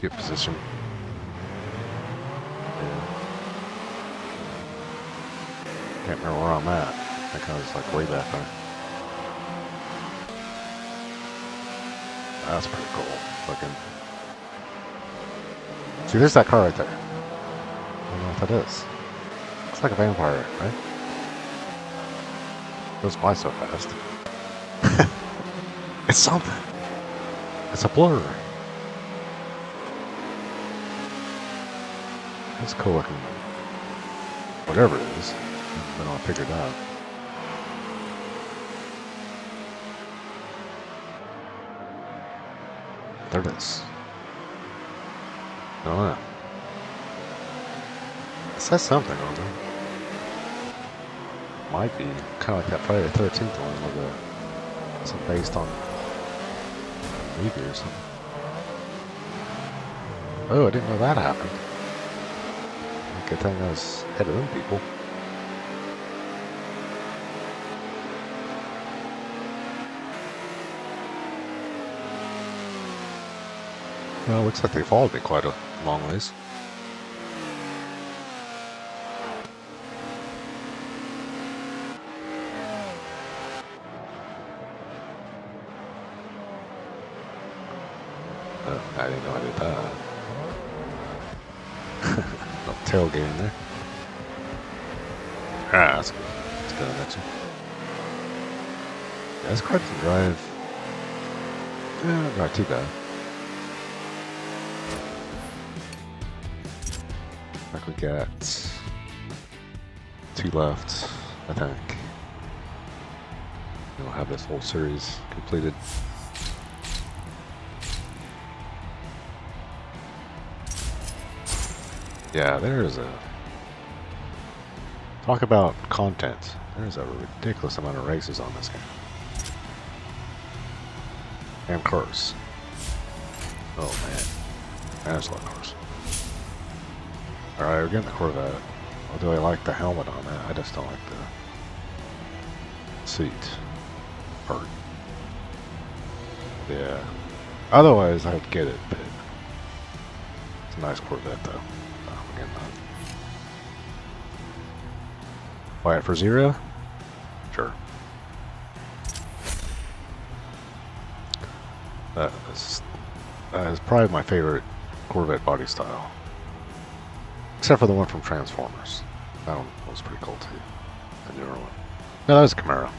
get position. Yeah. Can't remember where I'm at. I think I was like way back there. That's pretty cool looking. See, there's that car right there. I don't know what that is. Looks like a vampire, right? Goes by so fast. It's something. It's a blur. It's cool looking. Whatever it is. Then I'll figure it out. There it is. I don't know. It says something on there. Might be kind of like that Friday the 13th one with the some based on movie or something. Oh, I didn't know that happened. Good thing I was ahead of them people. Well, looks like they followed me quite a long ways. Oh, I didn't know I did that. No tailgating there. Ah, that's good. That's good, that's it. Yeah, this car can drive. Not too bad. Like we got 2 left, I think. We'll have this whole series completed. Yeah, there is a... Talk about content. There's a ridiculous amount of races on this game. And cars. Oh man. There's a lot of cars. Alright, we're getting the Corvette. Although I like the helmet on that, I just don't like the seat part. Yeah. Otherwise, I'd get it, but it's a nice Corvette though. Again, buy it for 0? Sure. That is probably my favorite Corvette body style. Except for the one from Transformers. That one was pretty cool too. The newer one. No, that was a Camaro.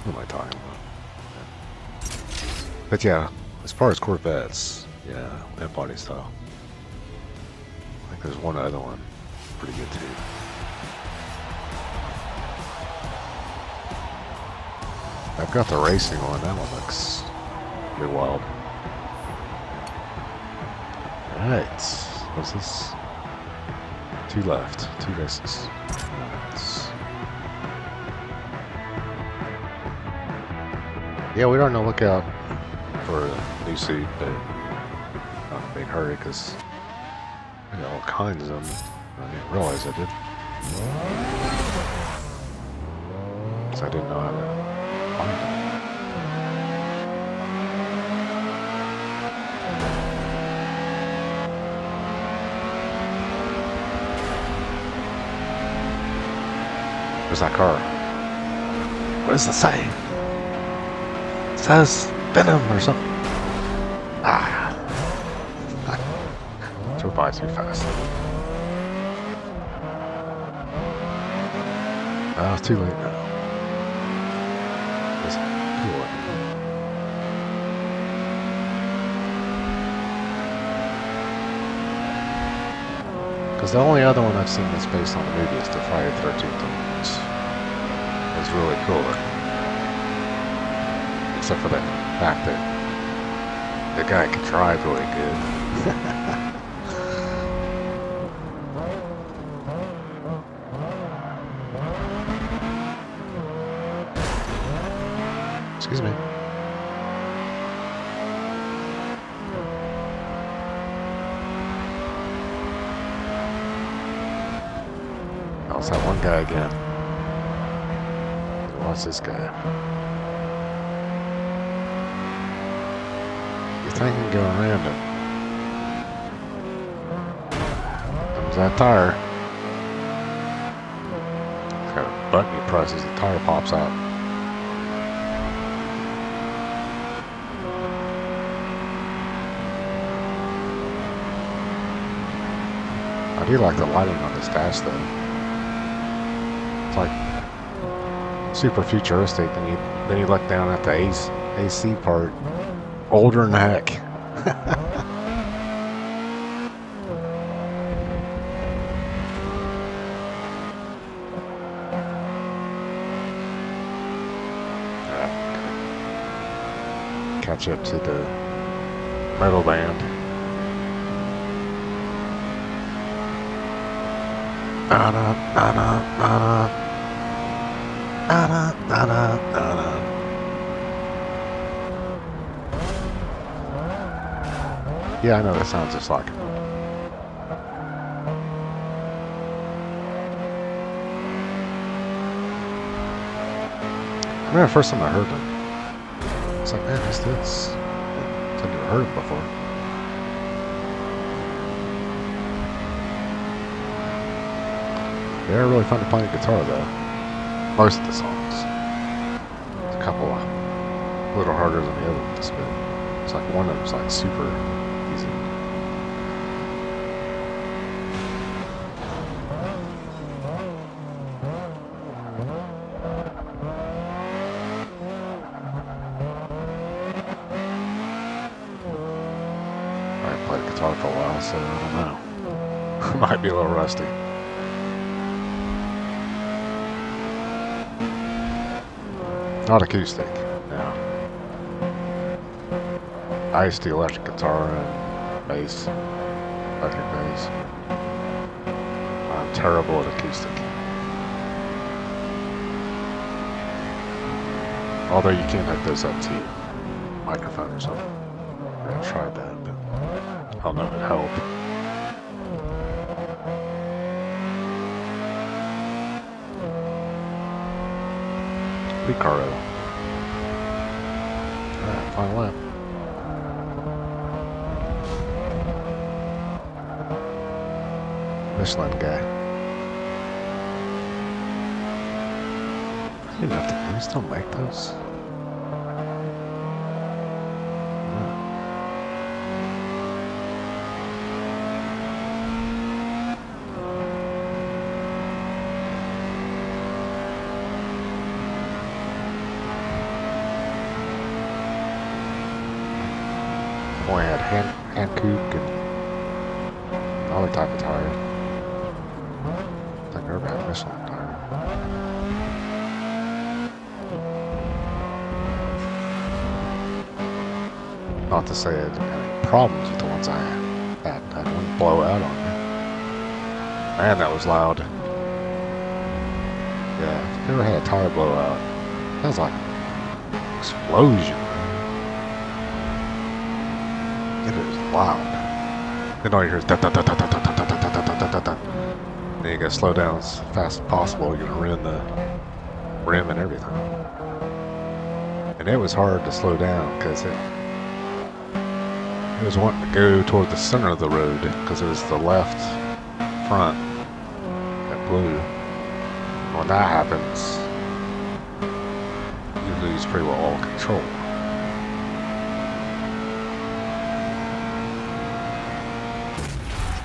What am I talking about? But yeah, as far as Corvettes, yeah, that body style. I think there's one other one. Pretty good too. I've got the racing one. That one looks pretty wild. Alright. What's this? 2 left. 2 races. Yeah, we are on the lookout for a new seat, but not in a big hurry because I got all kinds of them. I didn't realize I did. Because I didn't know how to find them. Where's that car? What does it say? It says Venom or something. Ah. Drove by too fast. Oh, it's too late now. It's cool. Because the only other one I've seen that's based on the movie is the Friday the 13th one. It's really cool. Except for the fact that the guy can drive really good. Excuse me. Oh, it's that one guy again. What's this guy? You think you can go around him? Comes that tire. It's got a button he presses, the tire pops out. I do like the lighting on this dash though. It's like super futuristic. Then you look down at the AC part. Older than heck. Catch up to the metal band. Yeah, I know that sounds just like it. remember the first time I heard him. It's like, man, who's this? I've never heard him before. They're really fun to play guitar though. Most of the songs. There's a couple a little harder than the other ones, but it's like one of them's like super easy. I haven't played guitar for a while, so I don't know. Might be a little rusty. Not acoustic, no. I used to do electric guitar and bass, electric bass. I'm terrible at acoustic. Although you can hook those up to your microphone or something. I tried that, but I don't know if it helped. Ricardo. Alright, final lap. Michelin guy. You don't have to, do we still make those? Only had hand coupe and other type of tire. I think I had Michelin tire. Not to say I didn't have any problems with the ones I had. I wouldn't blow out on me. Man, that was loud. Yeah, if you ever had a tire blowout, that was like an explosion. It is loud. Then all you hear is da da da da da da da da da da da da da. Then you gotta slow down as fast as possible. You're gonna ruin the rim and everything. And it was hard to slow down because it was wanting to go toward the center of the road because it was the left front that blew. When that happens, you lose pretty well all control.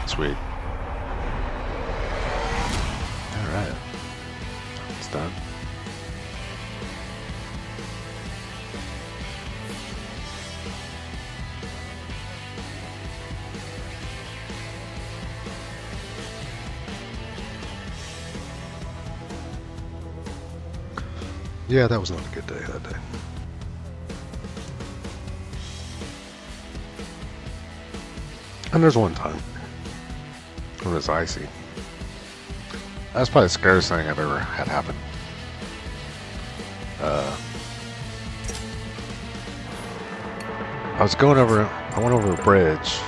Sweet. Alright. It's done. Yeah, that was not a good day that day. And there's one time. It was icy. That's probably the scariest thing I've ever had happen. I went over a bridge,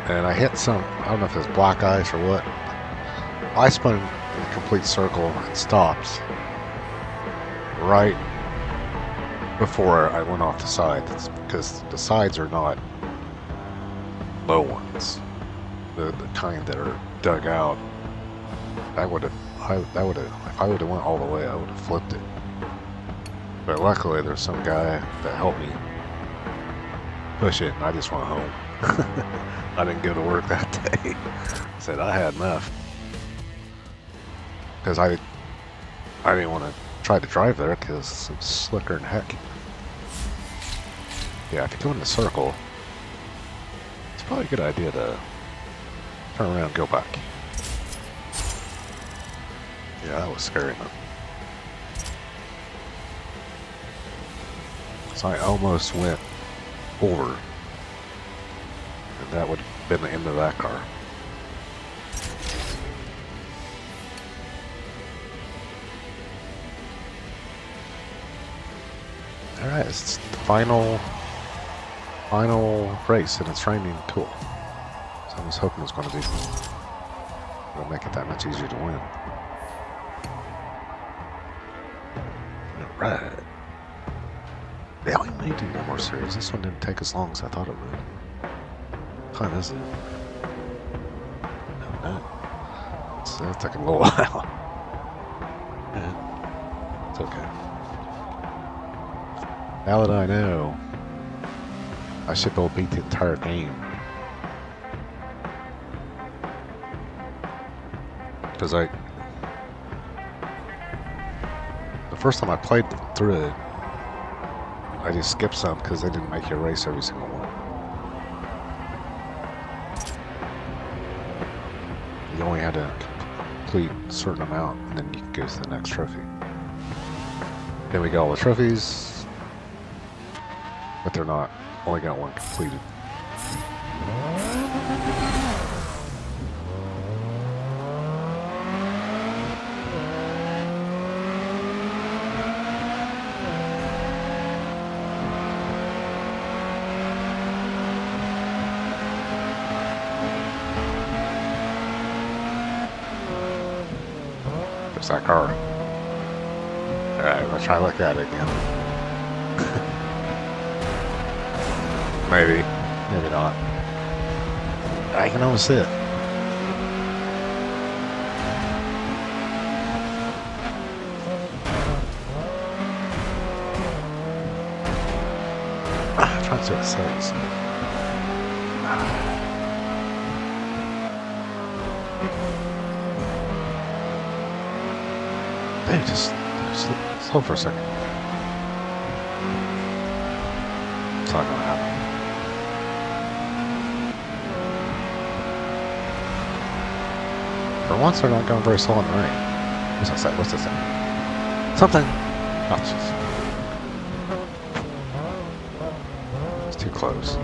and I hit some, I don't know if it's black ice or what. I spun in a complete circle and stopped right before I went off the side, because the sides are not low ones, the kind that are dug out. If I would have went all the way, I would have flipped it. But luckily, there's some guy that helped me push it, and I just went home. I didn't go to work that day. I said I had enough because I didn't want to try to drive there because it's slicker than heck. Yeah, if you go in the circle, it's probably a good idea to turn around and go back. Yeah, that was scary, man. So I almost went over, and that would have been the end of that car. Alright, it's the final race, and it's raining. Cool. So I was hoping it was going to make it that much easier to win. Alright. Yeah, we may do no more series. This one didn't take as long as I thought it would. What time is it? No. It's taking a little while. Yeah, it's okay. Now that I know, I should be able to beat the entire game. Because the first time I played through it, I just skipped some because they didn't make you race every single one. You only had to complete a certain amount and then you could go to the next trophy. Then we got all the trophies, but they're not, only got one completed. There's that car. Alright, let's try to look at it again. Maybe. Maybe not. I can almost see it. I'm trying to see what it says. Hey, just hold for a second. It's not gonna happen. For once, they're not going very slow in the rain. What's that say? What's that say? Something. Oh, jeez. It's too close.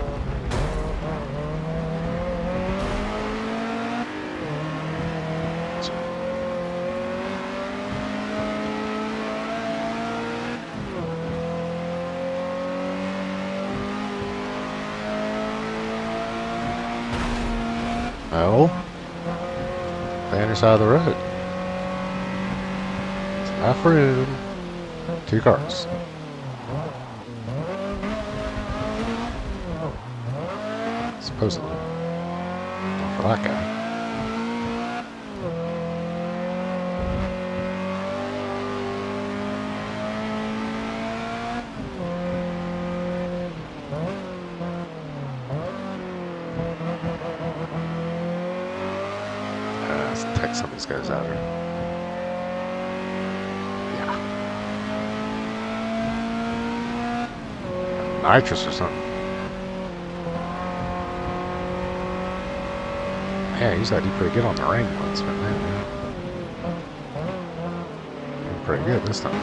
No. The other side of the road. It's half room. 2 cars. Supposedly. Not for that guy. Let's take some of these guys out here. Yeah. Nitrous or something. Yeah, he's got to do pretty good on the rain ones, but man, doing pretty good this time.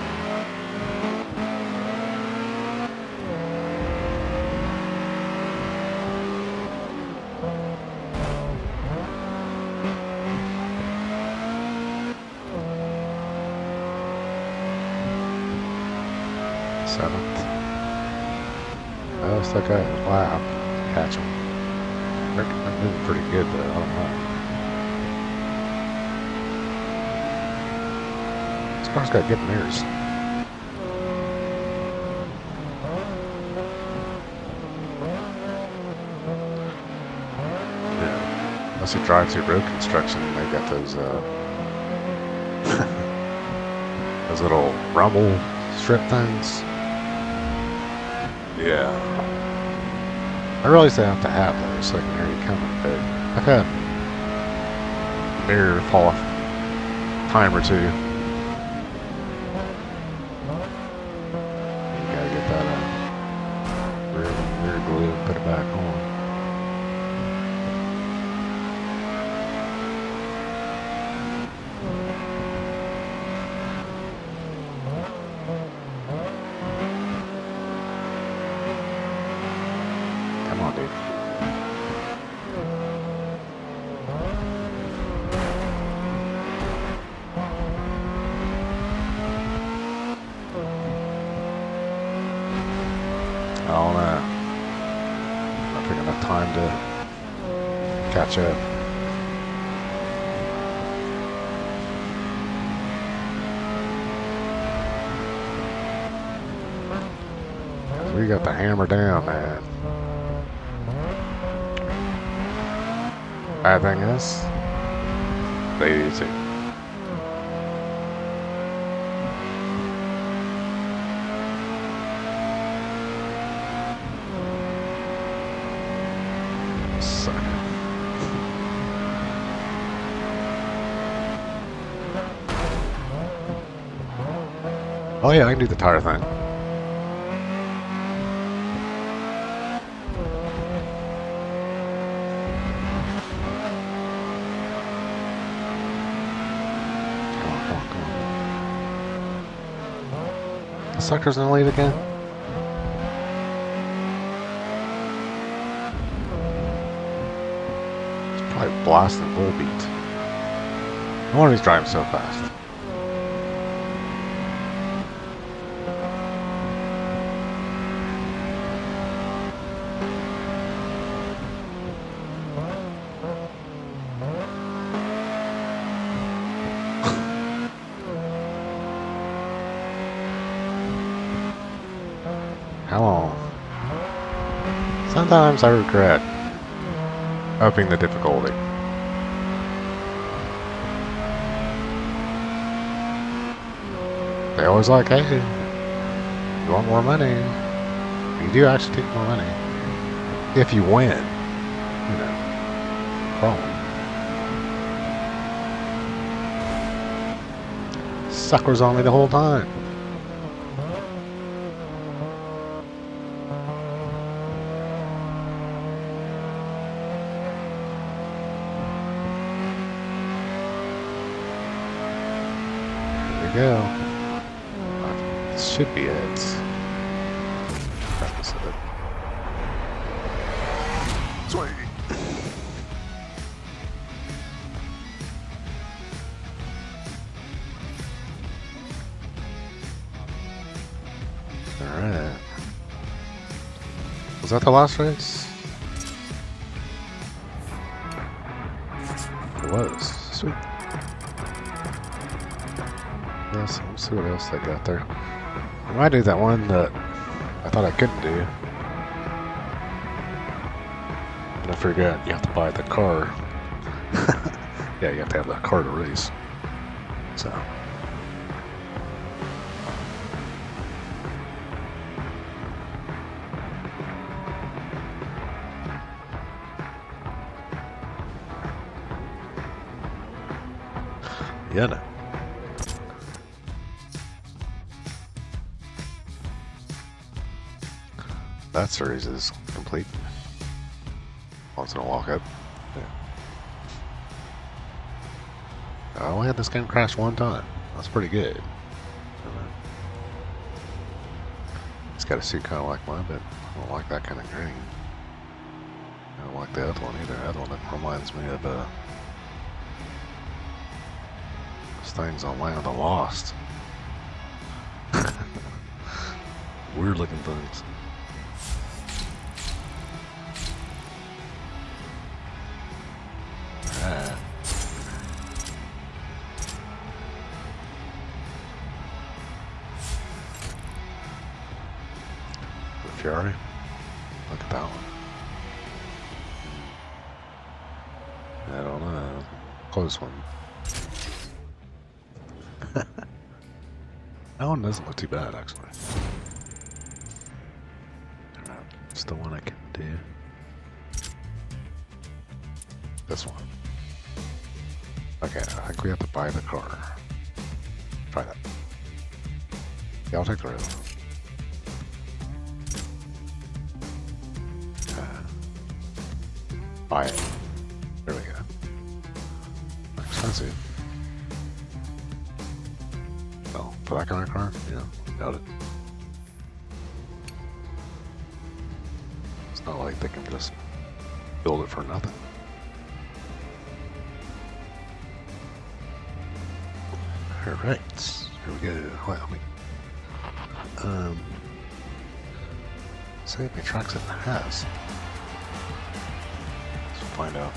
Seventh. Oh, still got a lap. Catch him. They're moving pretty good, but I don't know. This car's got good mirrors. Yeah. Unless you drive through road construction, they got those those little rumble strip things. Yeah. I realize they have to have those so I can hear you coming, but I've had mirror fall off a time or two. You gotta get that rear glue and put it back on. Come on, dude. I don't know. Not taking enough time to catch up. you got the hammer down, man. Bad thing is, they do too. Sucker. Oh yeah, I can do the tire thing. The sucker's in the lead again. He's probably blasting full beat. No wonder he's driving so fast. Hello. Sometimes I regret upping the difficulty. They always like, hey, you want more money? You do actually take more money. If you win, you know, problem. Suckers on me the whole time. Go. This should be it. Practice it. Sweet. Alright. Was that the last race? It was. Sweet. Yes, let's see what else they got there. I might do that one that I thought I couldn't do. And I forgot you have to buy the car. Yeah, you have to have the car to race. So. Yeah, no. That series is complete. I was gonna walk up. Yeah. I only had this game crash one time. That's pretty good. It's got a suit kind of like mine, but I don't like that kind of green. I don't like the other one either. The other one reminds me of those things on Land of the Lost. Weird looking things. Ferrari. Look at that one. I don't know. Close one. That one doesn't look too bad, actually. It's the one I can do. This one. Okay, I think we have to buy the car. Try that. Yeah, I'll take the risk. Buy it. There we go. Expensive. Well, for that kind of car, yeah, doubt it. It's not like they can just build it for nothing. Alright, here we go. Well, see how many tracks it has. Find out.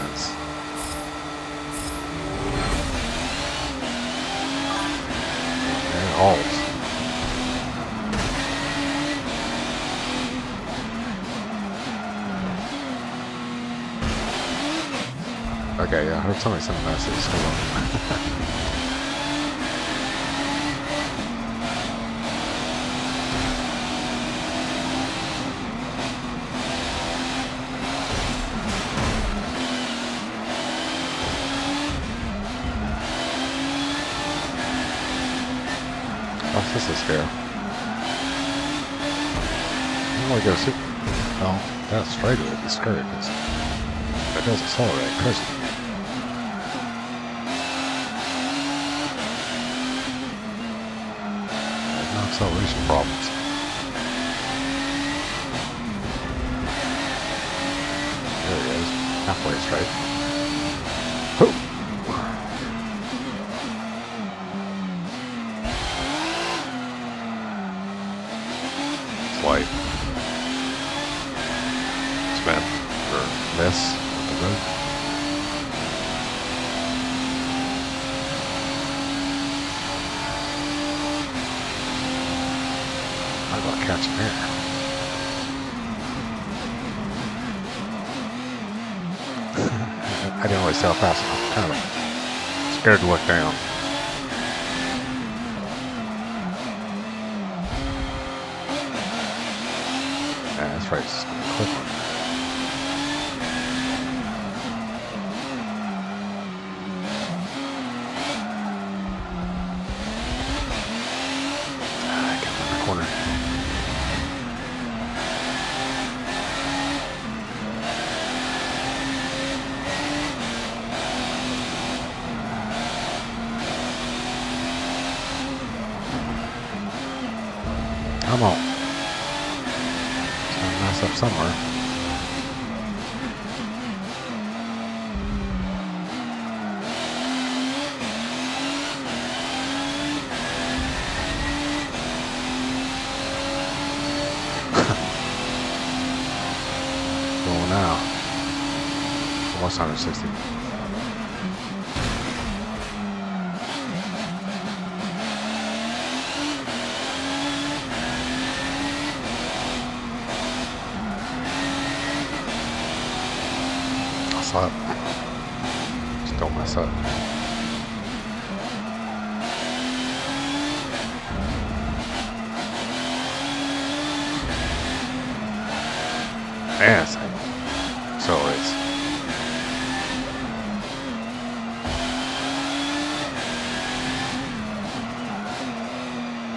sense. And halt. Okay, yeah, I heard somebody send a message. Hold on. What's this is here? I want to go super. No, that's straight with the skirt. It does accelerate, crazy. No acceleration problems. There he is, halfway straight. Hoo! Slight spin or miss with the road. I'm gonna catch him here. I didn't really see how fast enough. Kind of scared to look down. Yeah, that's right. It's a quick one. I got in the corner. Come on. It's gonna mess up somewhere. Going now. Almost 160. Up. Just don't mess up. Man, so it's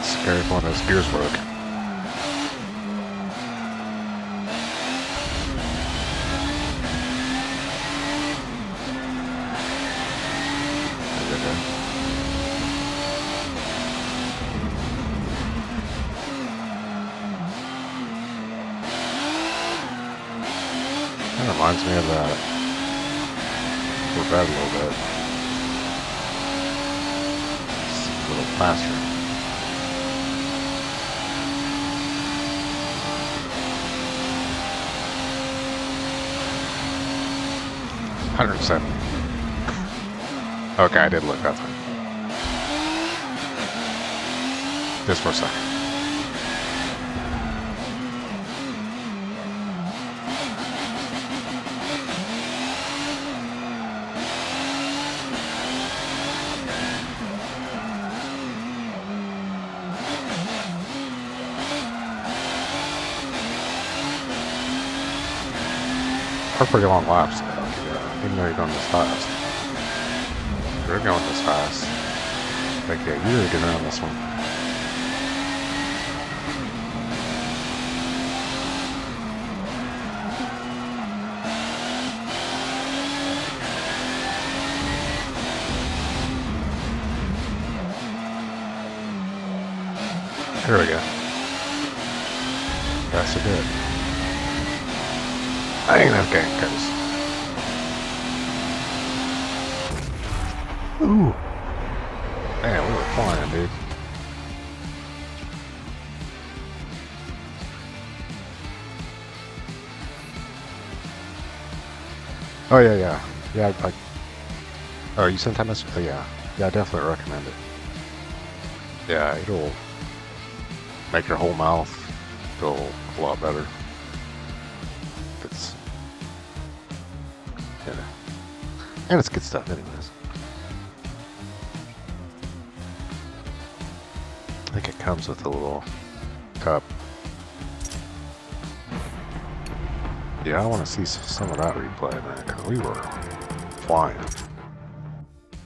scary if one of those gears broke. Kind of reminds me of that Corvette a little bit. It's a little faster. $170. Okay, I did look that time. Just for a second. We're pretty long laps, even though you're going this fast. You're going this fast. Like, yeah, you really get around this one. Here we go. That's a bit. I think that game goes. Ooh. Man, we were flying, dude. Oh, yeah, yeah. Yeah, oh, you sent that message? Oh, yeah. Yeah, I definitely recommend it. Yeah, it'll make your whole mouth feel a lot better. It's, yeah. And it's good stuff anyways. I think it comes with a little cup. Yeah, I want to see some of that replay, man, because we were flying.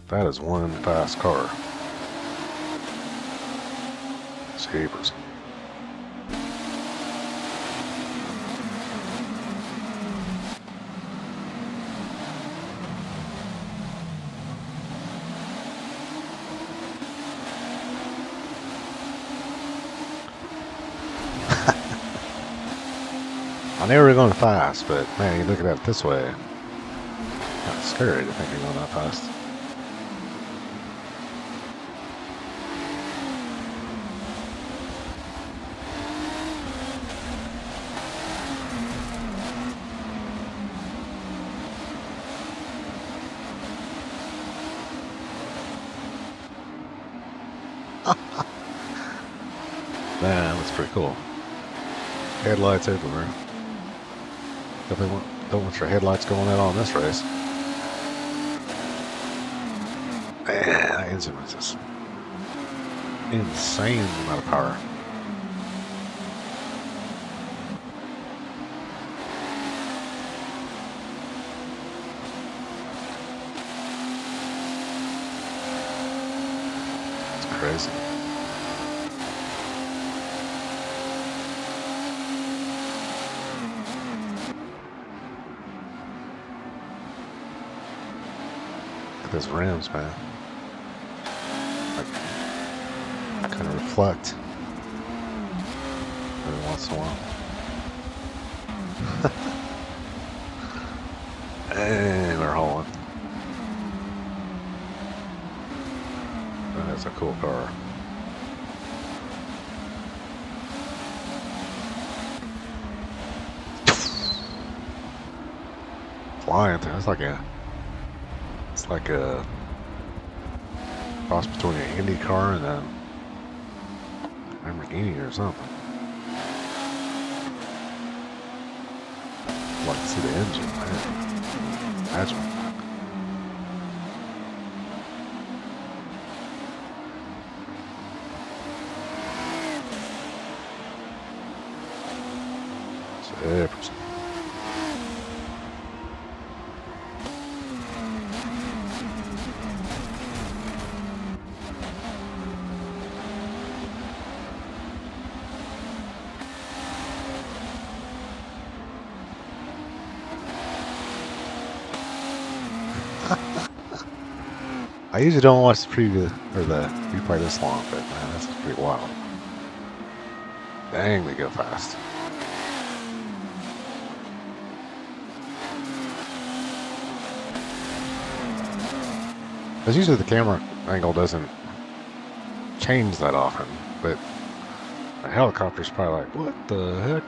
That is one fast car. Escapers. I knew we were going fast, but man, you look at it this way. Kind of scary to think you're going that fast. Man, that's pretty cool. Headlights everywhere. Definitely don't want your headlights going out on this race. Man, that engine was just insane amount of power. It's crazy. Those rims, man. Like, kind of reflect every once in a while. And we're hauling. That is a cool car. Flying through. It's like a cross between an Indy car and a Lamborghini or something. I'd like to see the engine, man. Imagine. It's I usually don't watch the preview or the replay this long, but man, this is pretty wild. Dang, they go fast. Because usually the camera angle doesn't change that often, but a helicopter's probably like, what the heck?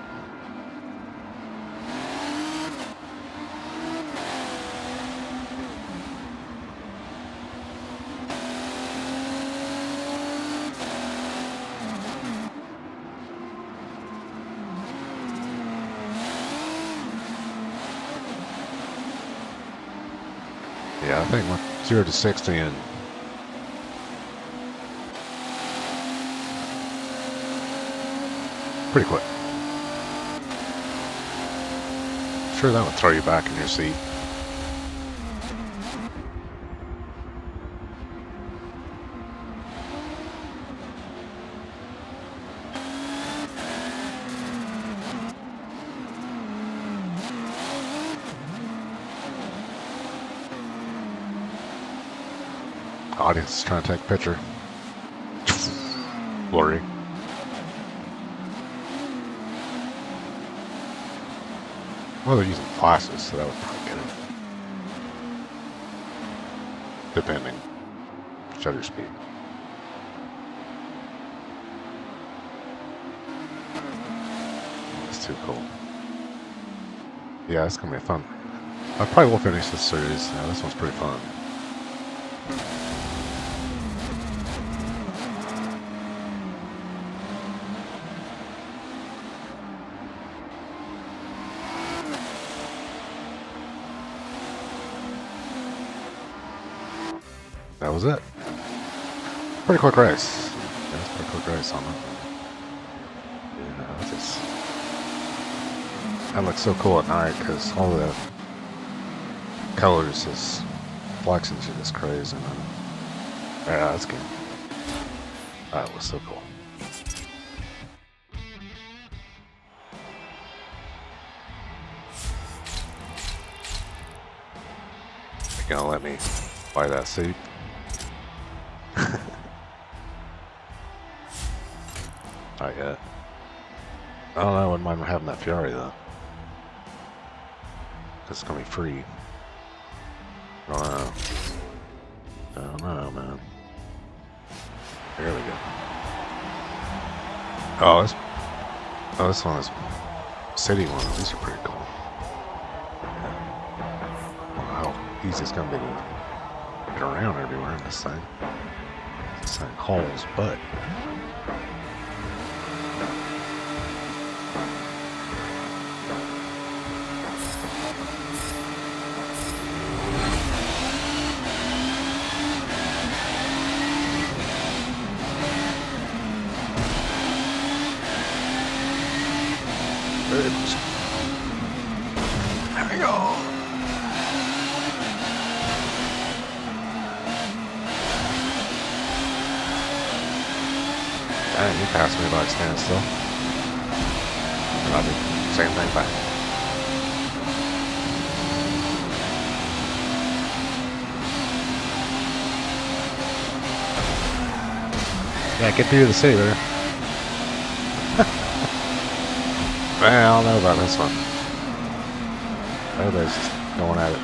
Yeah, I think my 0 to 60 in pretty quick. Sure, that would throw you back in your seat. Audience is trying to take a picture. Blurry. Well, they're using flashes, so that would probably get it. Depending. Shutter speed. It's too cool. Yeah, it's gonna be fun. I probably will finish this series. Yeah, this one's pretty fun. That was it. Pretty quick race. Yeah, it's a pretty quick race on that one. Yeah, it's just... That looks so cool at night because all the colors just flexing shit is crazy. Man. Yeah, that's good. That was so cool. You gonna let me buy that suit? Not yet. I don't know, I wouldn't mind having that Ferrari though. It's gonna be free. I don't know. I don't know, man. There we go. Oh, this one is city one. These are pretty cool. Yeah. Wow, easy it's gonna be to get around everywhere in this thing. This thing hauls butt. There we go. Dang, you passed me by standstill. And I did the same thing back. Yeah, get through the city there. Man, I don't know about this one. Everybody's just going at it.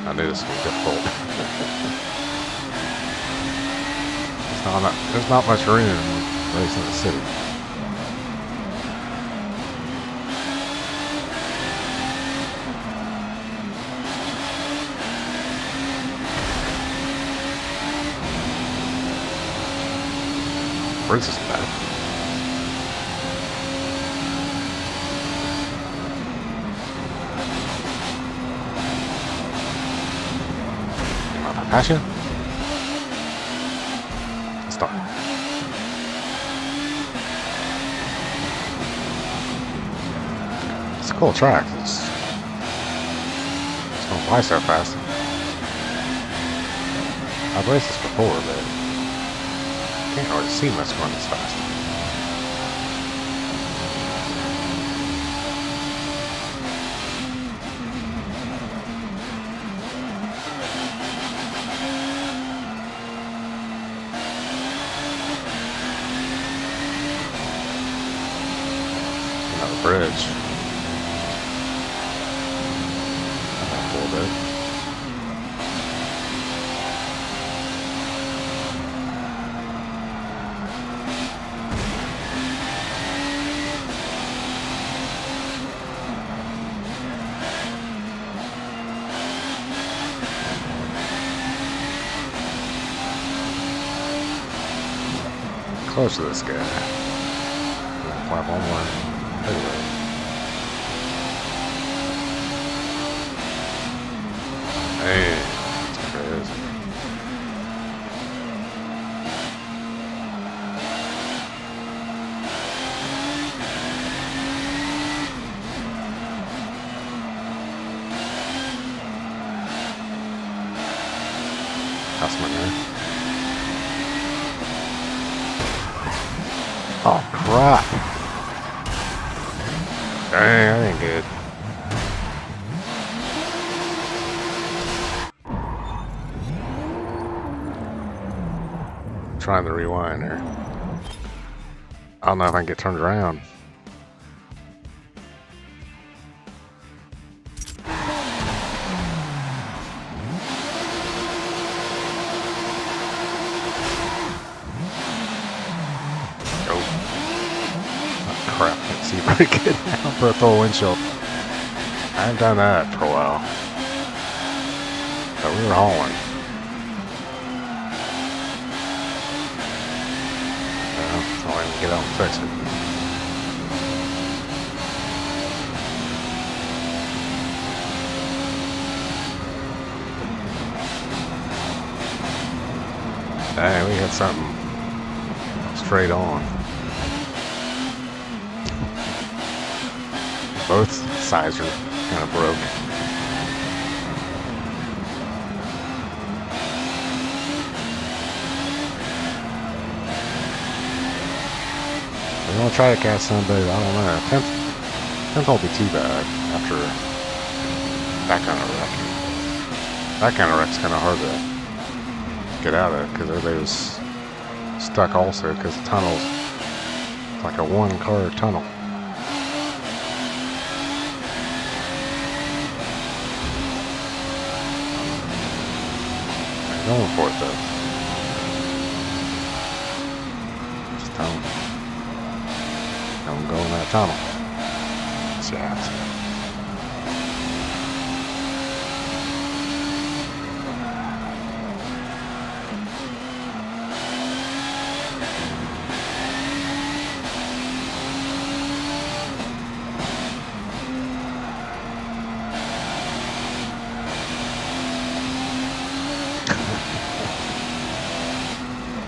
I knew this would be difficult. There's not much room racing in the city. Where's this bad? Passion? Stop. It's a cool track. It's going by so fast. I've raced this before, but I can't really see much going this fast. Bridge. A little bit. Close to this guy. Fly one more. Anyway. Man, that's crazy. That's my man. Oh crap. Dang, that ain't good. trying to rewind here. I don't know if I can get turned around. Oh. Oh crap, I can't see very good now for a full windshield. I haven't done that for a while. But we were hauling. So I can get out and fix it. Dang, we had something straight on. Both sides are kind of broke. I'm gonna try to catch somebody, I don't know. 10th won't be too bad after that kind of wreck. That kind of wreck's kind of hard to get out of because everybody was stuck also because the tunnel's like a one-car tunnel. I'm going for it though. Just don't go in that tunnel. It's yeah.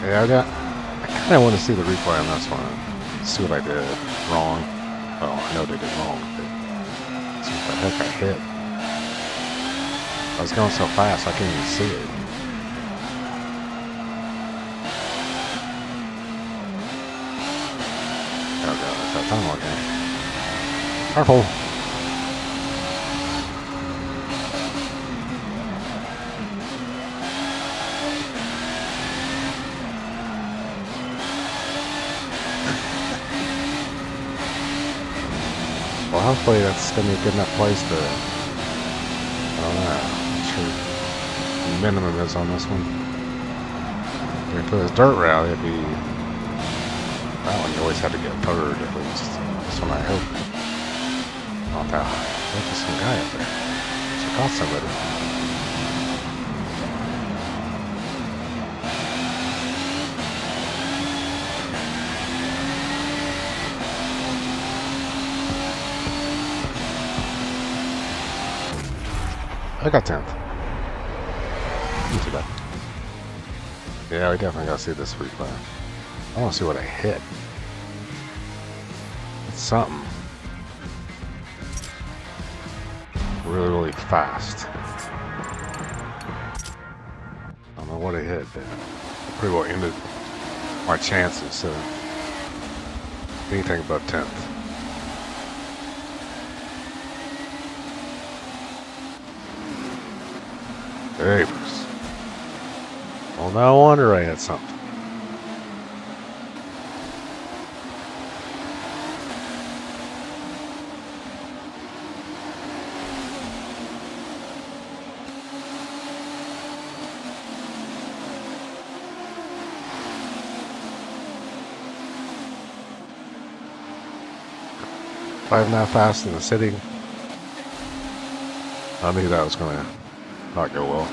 Yeah, I kind of want to see the replay on this one. See what I did wrong. Well, I know they did wrong, but see what the heck I hit. I was going so fast I couldn't even see it. Oh god, it's that tunnel again. Careful! Well, hopefully that's going to be a good enough place to, I don't know, I'm sure the minimum is on this one. If it was dirt rally, it'd be, that one you always had to get third at least. This one I hope not that high. There's just some guy up there. Should caught somebody. I got 10th. Not too bad. Yeah, we definitely gotta see this replay. I wanna see what I hit. It's something. Really, really fast. I don't know what I hit, but it pretty well ended my chances, so anything above 10th. Papers. Well, no wonder I had something. Five and a half fast in the city. I knew that was going to not go well.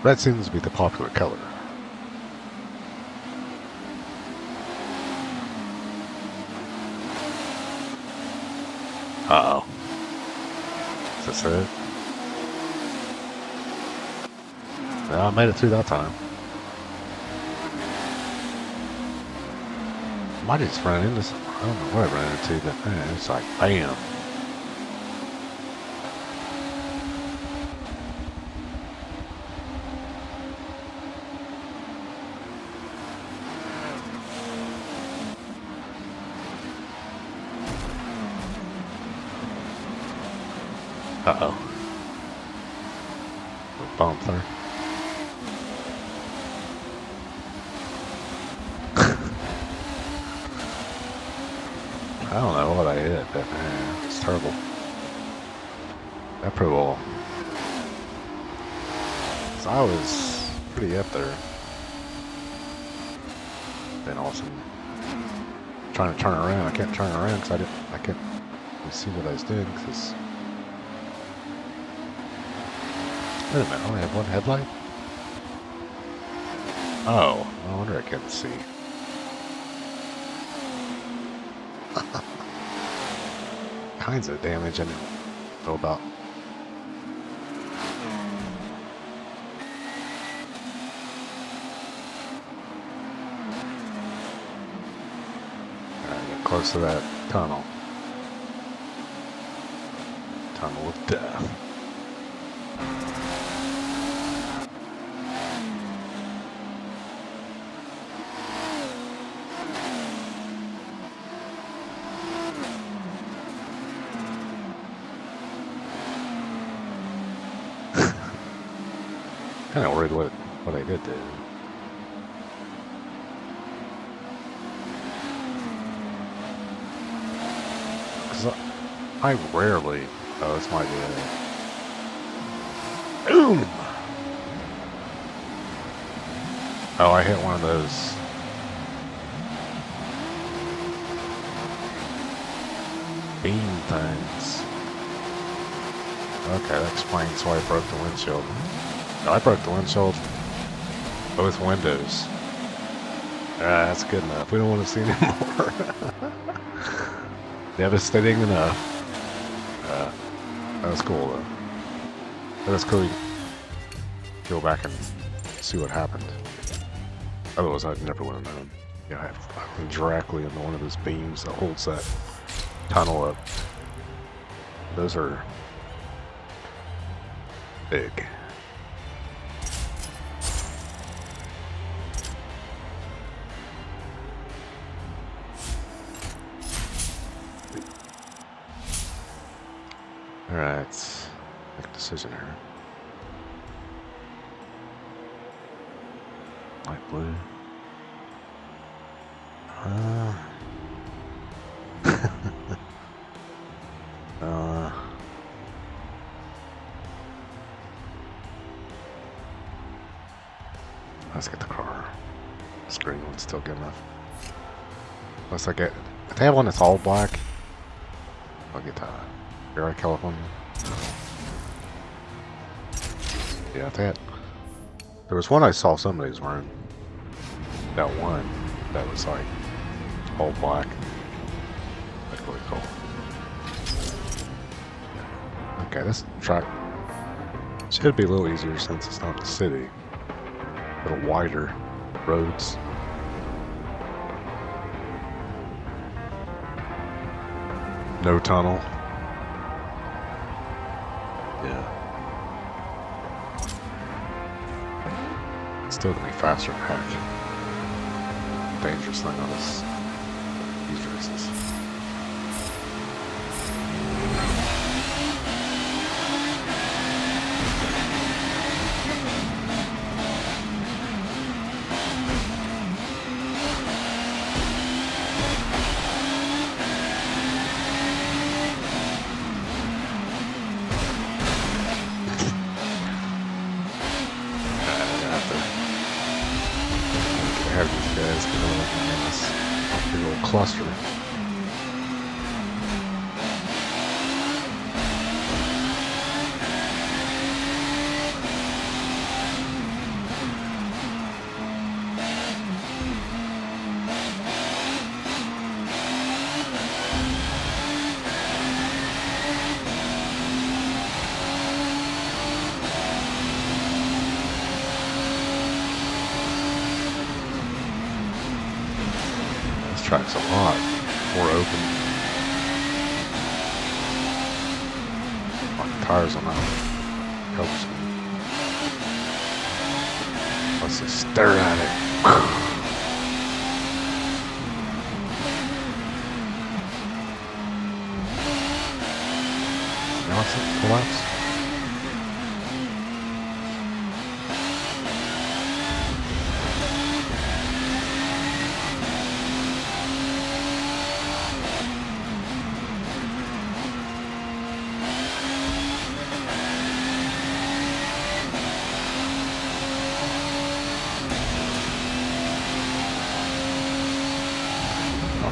Red seems to be the popular color. Uh-oh. Is this it? Yeah, I made it through that time. Might have just run into something. I don't know what I ran into, but man, it's like bam. Uh-oh. Bump there. I don't know what I hit, but man, it's terrible. That Pro Bowl. So I was pretty up there. Then all of a sudden, trying to turn around. I can't turn around because I can't see what I was doing because. Wait a minute, I only have one headlight? Oh, no wonder I couldn't see. Kinds of damage I didn't know about. Alright, get close to that tunnel. Tunnel of death. Kind of worried what I did there. Because I rarely. Oh, this might be it. Boom! Oh, I hit one of those. Beam things. Okay, that explains why I broke the windshield. I broke the windshield, both windows. That's good enough. We don't want to see any more. Devastating enough. That was cool though. That was cool. Go back and see what happened. Otherwise, I never would have known. Yeah, I went directly into one of those beams that holds that tunnel up. Those are big. Alright, make a decision here. Light blue. Let's get the car. This green one's still good enough. Unless I get, if they have one that's all black, I'll get that. Here, California. Yeah, that. There was one I saw somebody was wearing. That one that was like all black. That's really cool. Okay, this track should be a little easier since it's not the city. A little wider roads. No tunnel. Yeah. It's still gonna be faster than heck. Dangerous thing on these races. Have these guys get in this big little cluster. Track's a lot. more open. On the tires on that one. Helps me. Let's just stare at it. Now it's a collapse.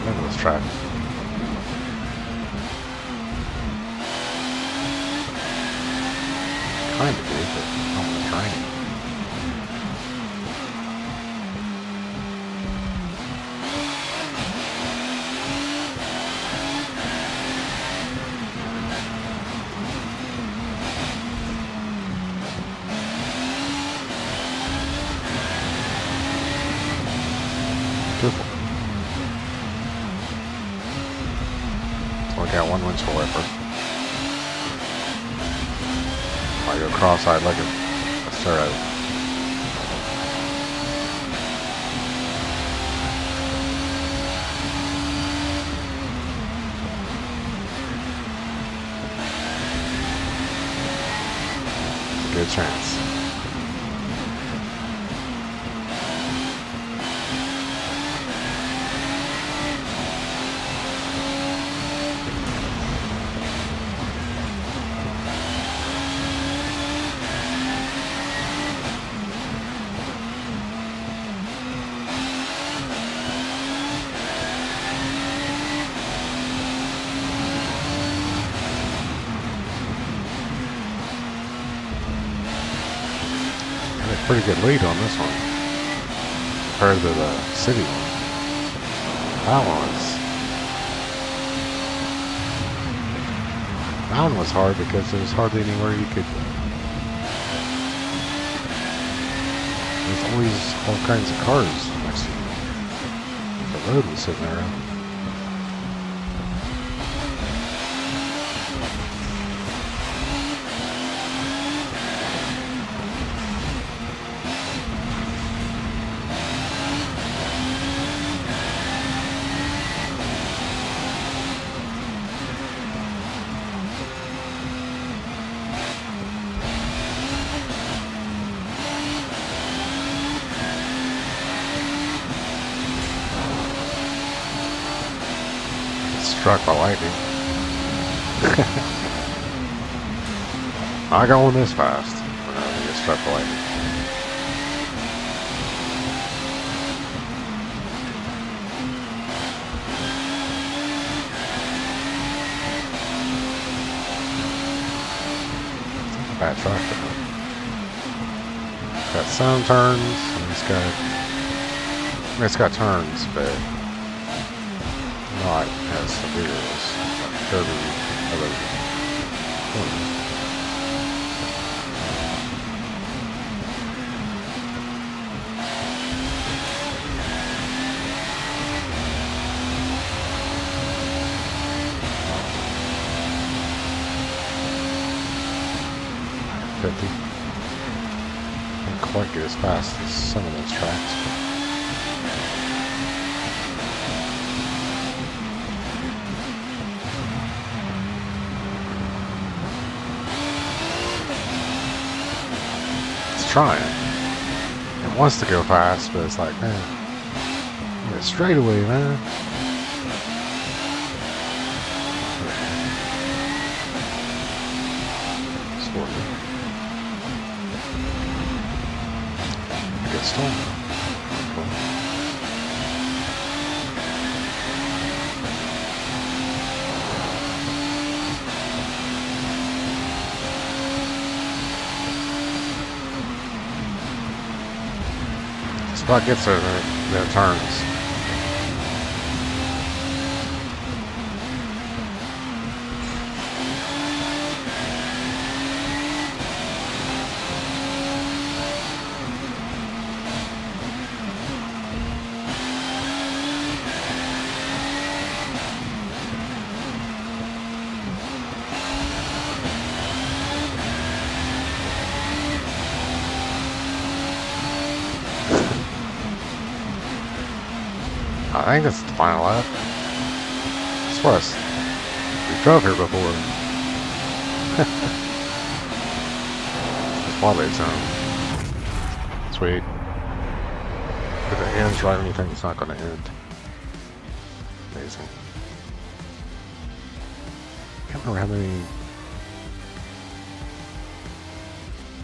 Remember this track. Kind of do, but not really trying. Careful. Got one windshield wiper. I go cross-eyed like a start. Good chance. Pretty good lead on this one compared to the city one. That one was hard because there was hardly anywhere you could. There's always all kinds of cars next to you. The road was sitting there. 'Struck by lightning. Not going this fast. We're not gonna get struck by lightning. Bad track though. Got some turns, and it's got turns, but not as severe as every other corner. Can't quite get as fast as some of those tracks. It's trying. It wants to go fast, but it's like, man, get straight away, man. Storm. Cool. This spot gets their turns. I think it's the final lap. I swear we drove here before. It's probably its own. Sweet. If it ends right when you think it's not going to end. Amazing. Can't remember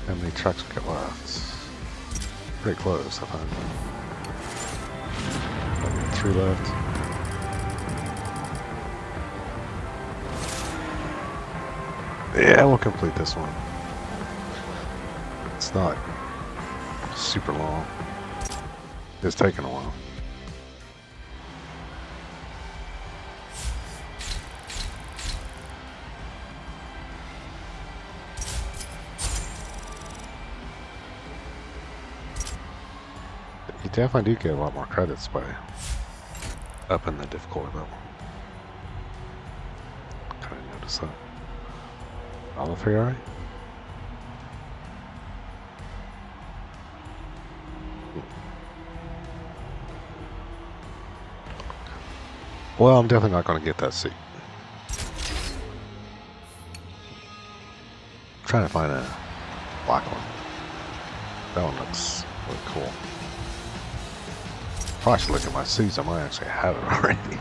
how many trucks we got left. It's pretty close, I think. 3 left. Yeah, we'll complete this one. It's not super long. It's taking a while. You definitely do get a lot more credits by up in the difficulty level. Kind of notice that. All the Ferrari? Well, I'm definitely not going to get that seat. I'm trying to find a black one. That one looks really cool. Probably should look at my seats. I might actually have it already.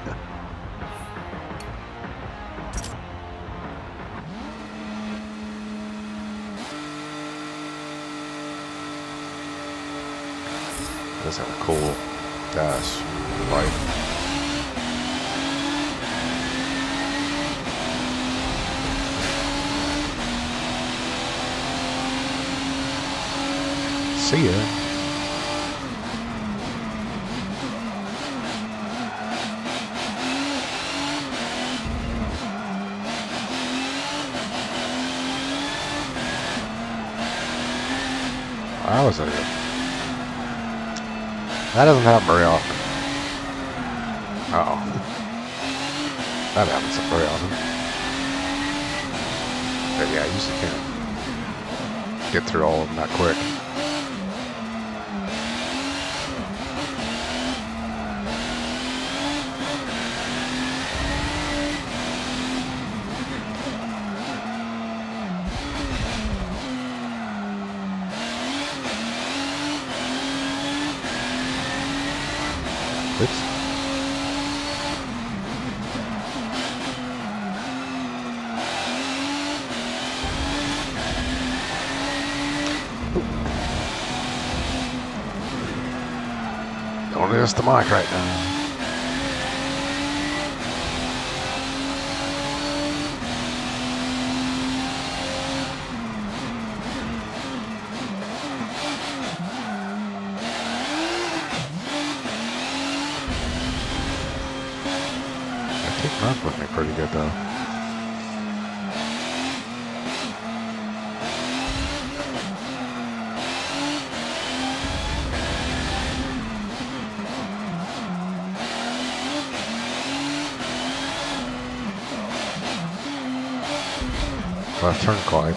Does have a cool dash light. See ya. I was there. That doesn't happen very often. Uh-oh. That happens very often. But yeah, I usually can't get through all of them that quick. Oops. Don't adjust the mic right now. That's with me pretty good though. Left turn quiet.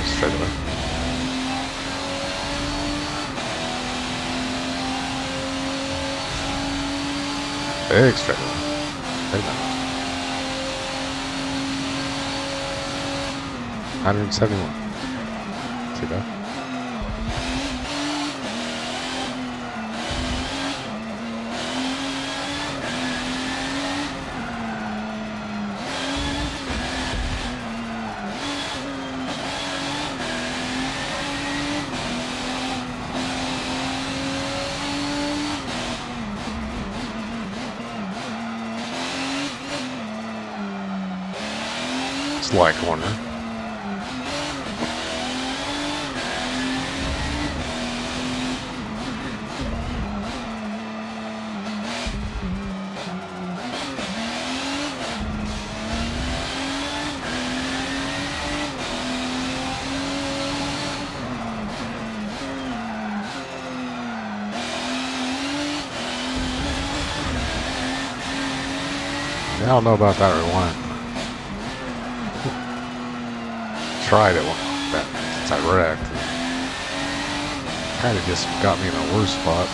Straight away. Big straight away. Big now. 171. See that? Slide corner. I don't know about that rewind. tried it since I wrecked. Kind of just got me in a worse spot.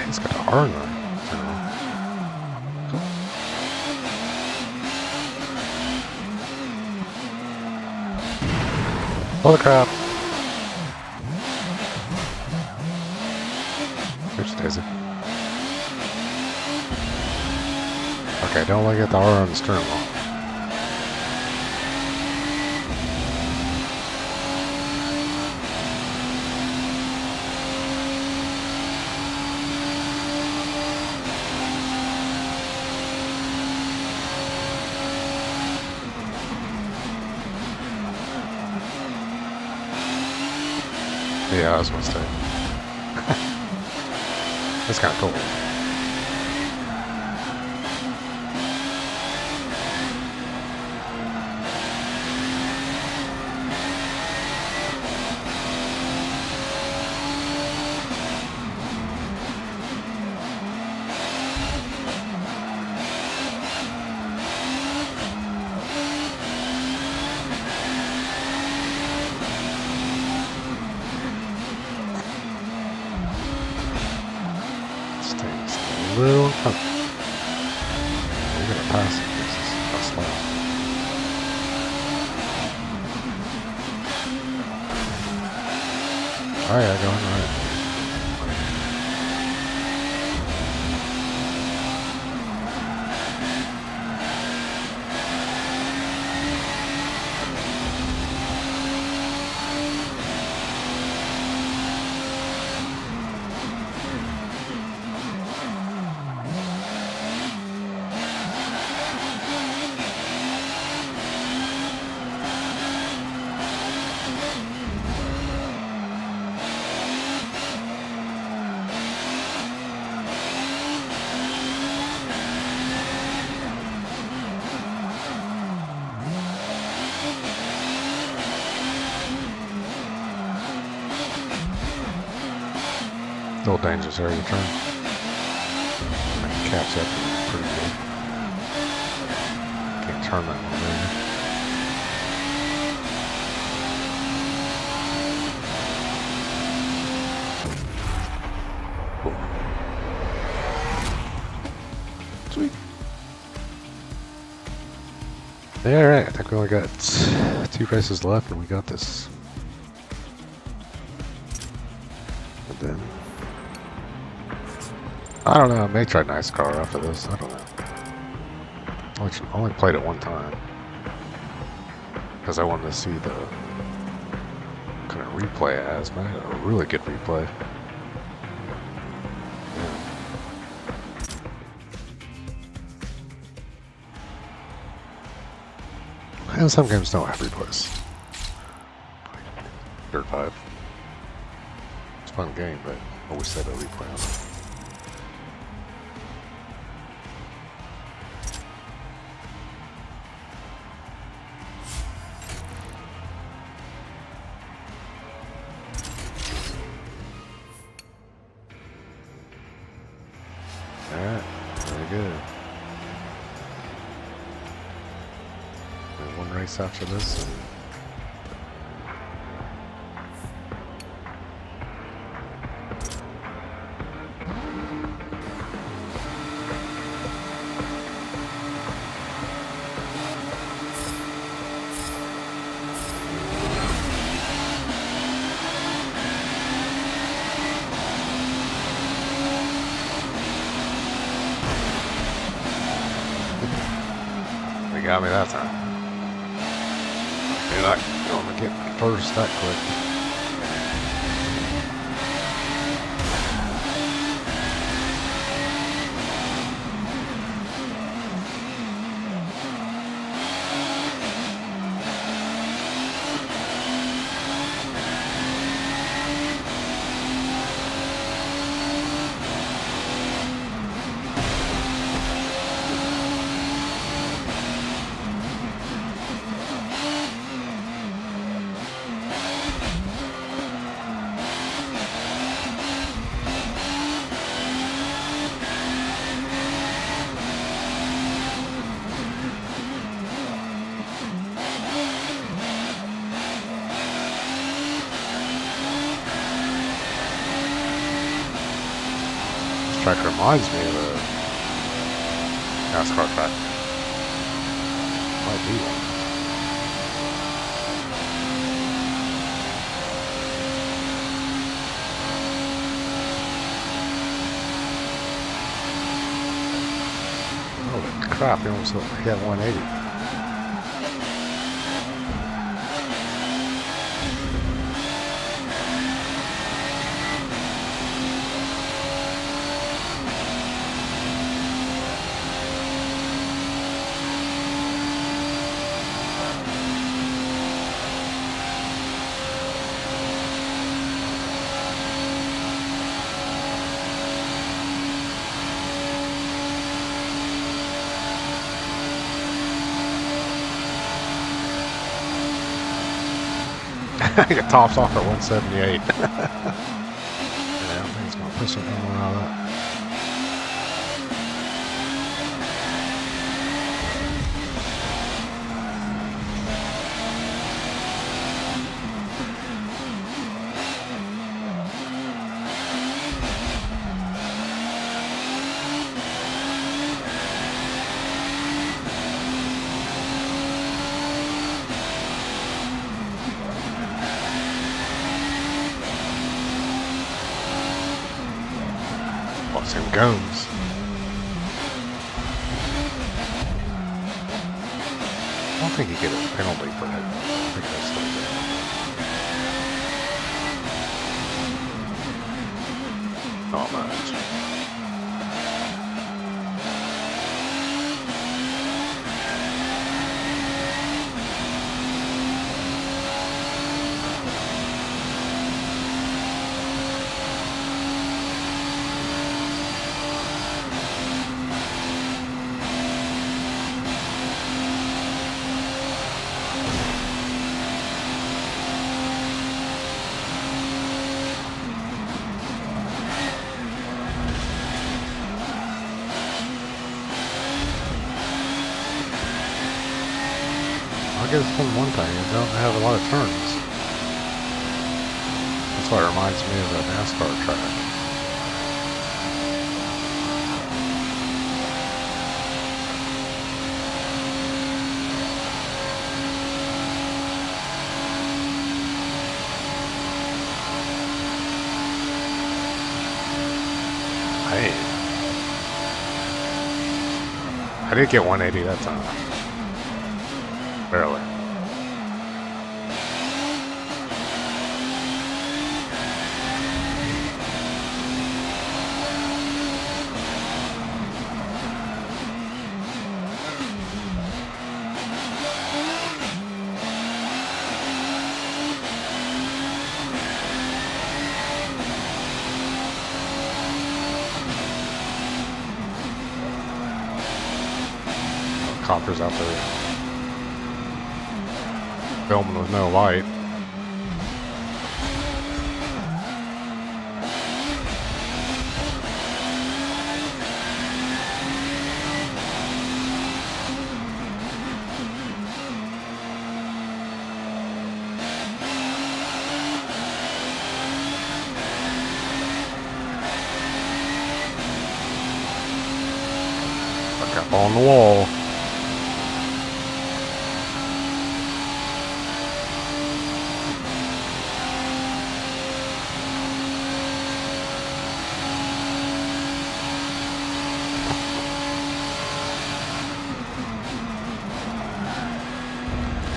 It's got an R on it. Holy crap. There's Daisy. Okay, don't look at the R on the steering wheel. Yeah, I was gonna say. That's kind of cool. Little we're gonna pass it. This is a slow. Oh yeah, going right. Still dangerous area to turn. Caps up pretty good. Can't turn that one there. Cool. Sweet. Yeah, alright, I think we only got 2 races left and we got this. And then I don't know, I may try NASCAR after this, I don't know. I only played it one time. Because I wanted to see the kind of replay it has, but I had a really good replay. Yeah. And some games don't have replays. Dirt 5. It's a fun game, but I wish they had a replay on it. Alright, very good. And one race after this. They got me that time. You're not going to get first that quick. track reminds me of a NASCAR track. Might be one. Holy crap, he almost hit 180. It tops off at 178. Yeah, I think it's going to push something more out of that. Watch him goes. I don't think he get a penalty for that. I think that's still good. Not much. I guess it's one thing, it don't have a lot of turns. That's why it reminds me of a NASCAR track. Hey. I did get 180 that time. Barely. Coppers out there filming with no light. Look up on the wall.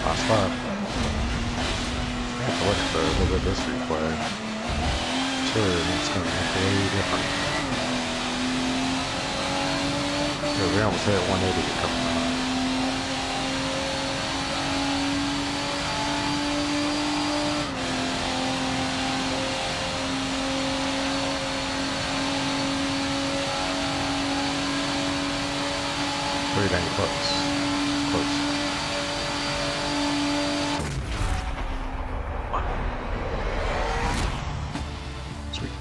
Last lap. I have to look for a little bit of this replay. Sure, it's going to look way different. Yeah, we almost hit 180 a couple times. Pretty dang close. Close. Sweet.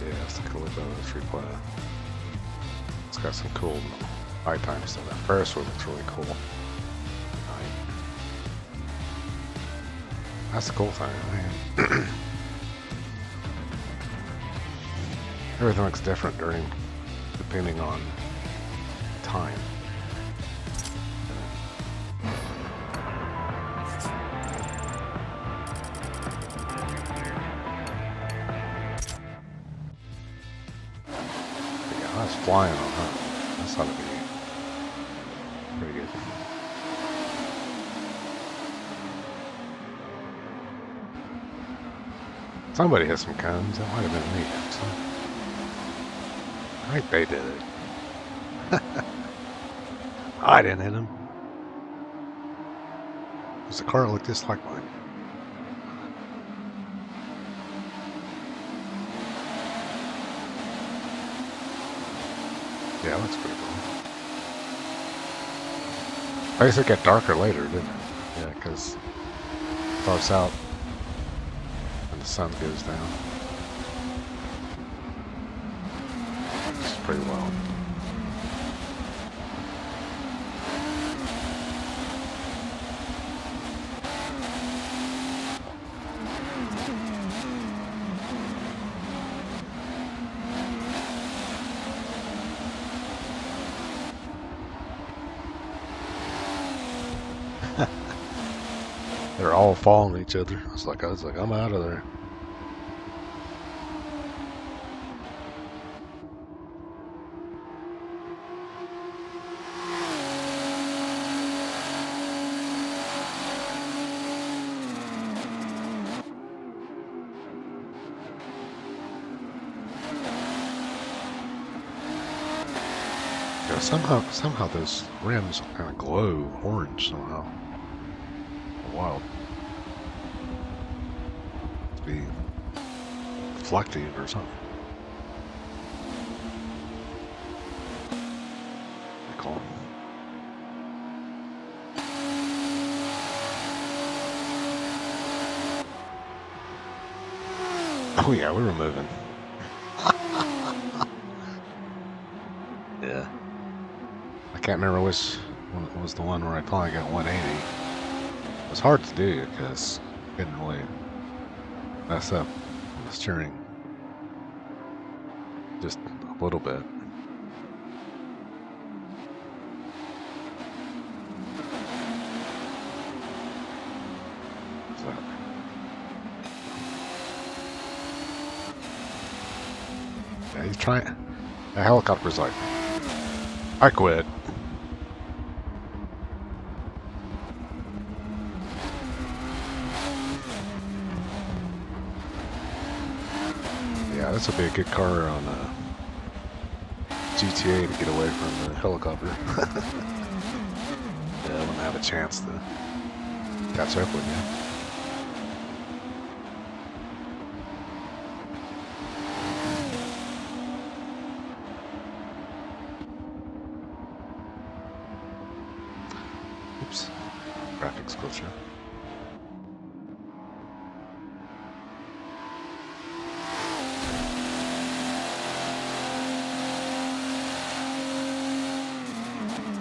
Yeah, let's take a look at this replay. It's got some cool high time stuff. That Ferris wheel looks really cool. That's the cool thing, man. Everything looks different depending on time. Yeah, I was flying on that. That's how to be pretty good. Somebody hit some cones. That might have been me. Actually. I think they did it. I didn't hit him. It was a car that looked just like mine. Yeah, that's pretty cool. I guess it got darker later, didn't it? Yeah, because it starts out and the sun goes down. It's pretty well. They're all following each other. I was like, I'm out of there. Yeah, somehow those rims kind of glow orange somehow. Wild. To be reflective or something. Pretty cool. Oh yeah, we were moving. Yeah. I can't remember which one was the one where I probably got 180. It was hard to do because I didn't really mess up on the steering just a little bit. So, yeah, he's trying. The helicopter's like, I quit. Yeah, this would be a good car on GTA to get away from the helicopter. Yeah, I wouldn't have a chance to catch up with you. Oops. Graphics glitch.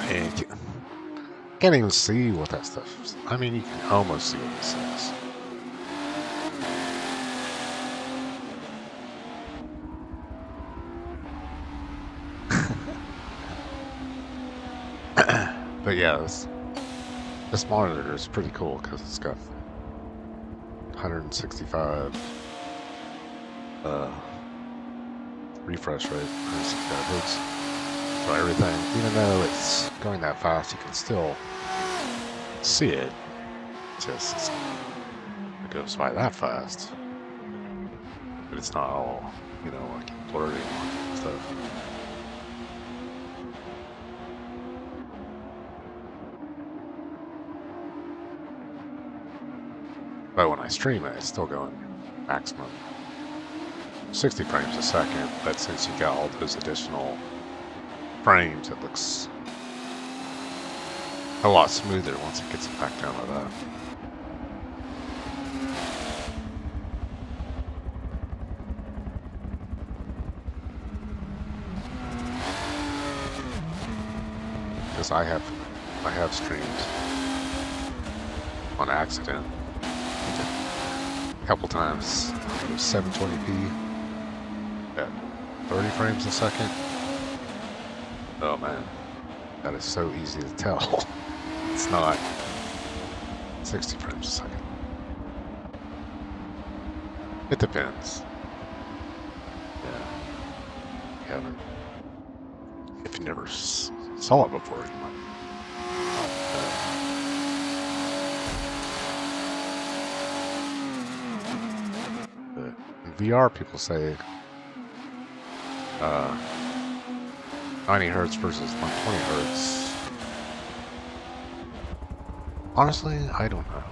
Man, can't even see what that stuff is. I mean, you can almost see what this is. But yeah, this monitor is pretty cool because it's got 165 refresh rate, 165 hertz. So everything, even though it's going that fast, you can still see it. Just it goes by that fast, but it's not all, you know, like blurry and stuff. But when I stream it, it's still going maximum 60 frames a second. But since you got all those additional frames, it looks a lot smoother once it gets back down to that. Because I have streamed on accident a couple times. It was 720p at 30 frames a second. Oh man, that is so easy to tell. It's not 60 frames a second. It depends. Yeah. You haven't, if you never saw it before, you might. In VR, people say 90 hertz versus 120 hertz. Honestly, I don't know.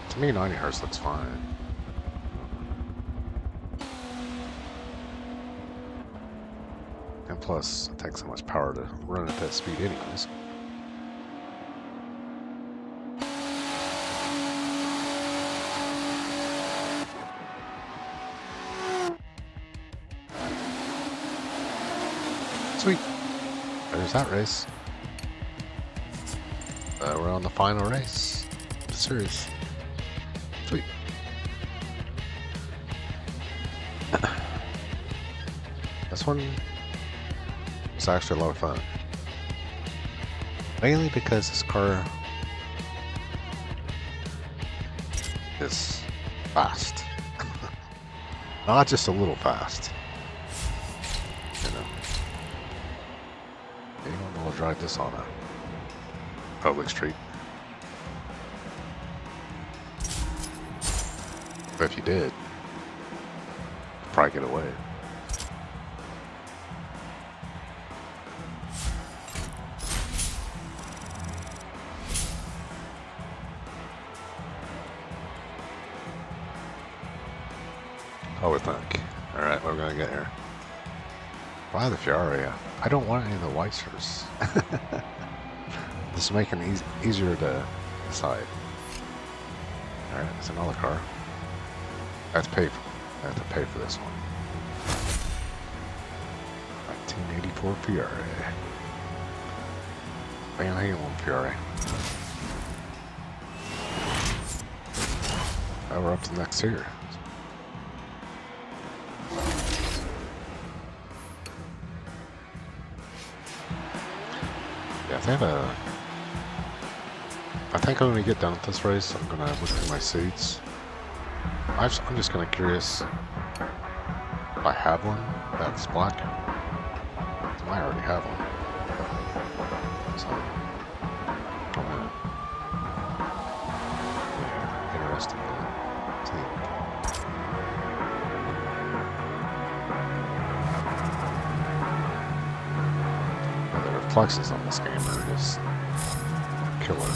To me, 90 hertz looks fine. And plus, it takes so much power to run at that speed anyways. Sweet. There's that race. We're on the final race of the series. Sweet. This one was actually a lot of fun. Mainly because this car is fast. Not just a little fast. You know. You don't want to drive this on a public street. But if you did, you'd probably get away. I would think. Alright, what are we gonna get here? Why the Ferrari? I don't want any of the white shirts. This is making it easier to decide. Alright, it's another car. I have to pay for this one. 1984 Ferrari. Van Halen Ferrari. Now we're up to the next tier. Yeah, I think when we get done with this race, I'm gonna look through my seats. I'm just kind of curious if I have one that's black. I might already have one. So, yeah, interesting to see. The reflexes on this game are just killer.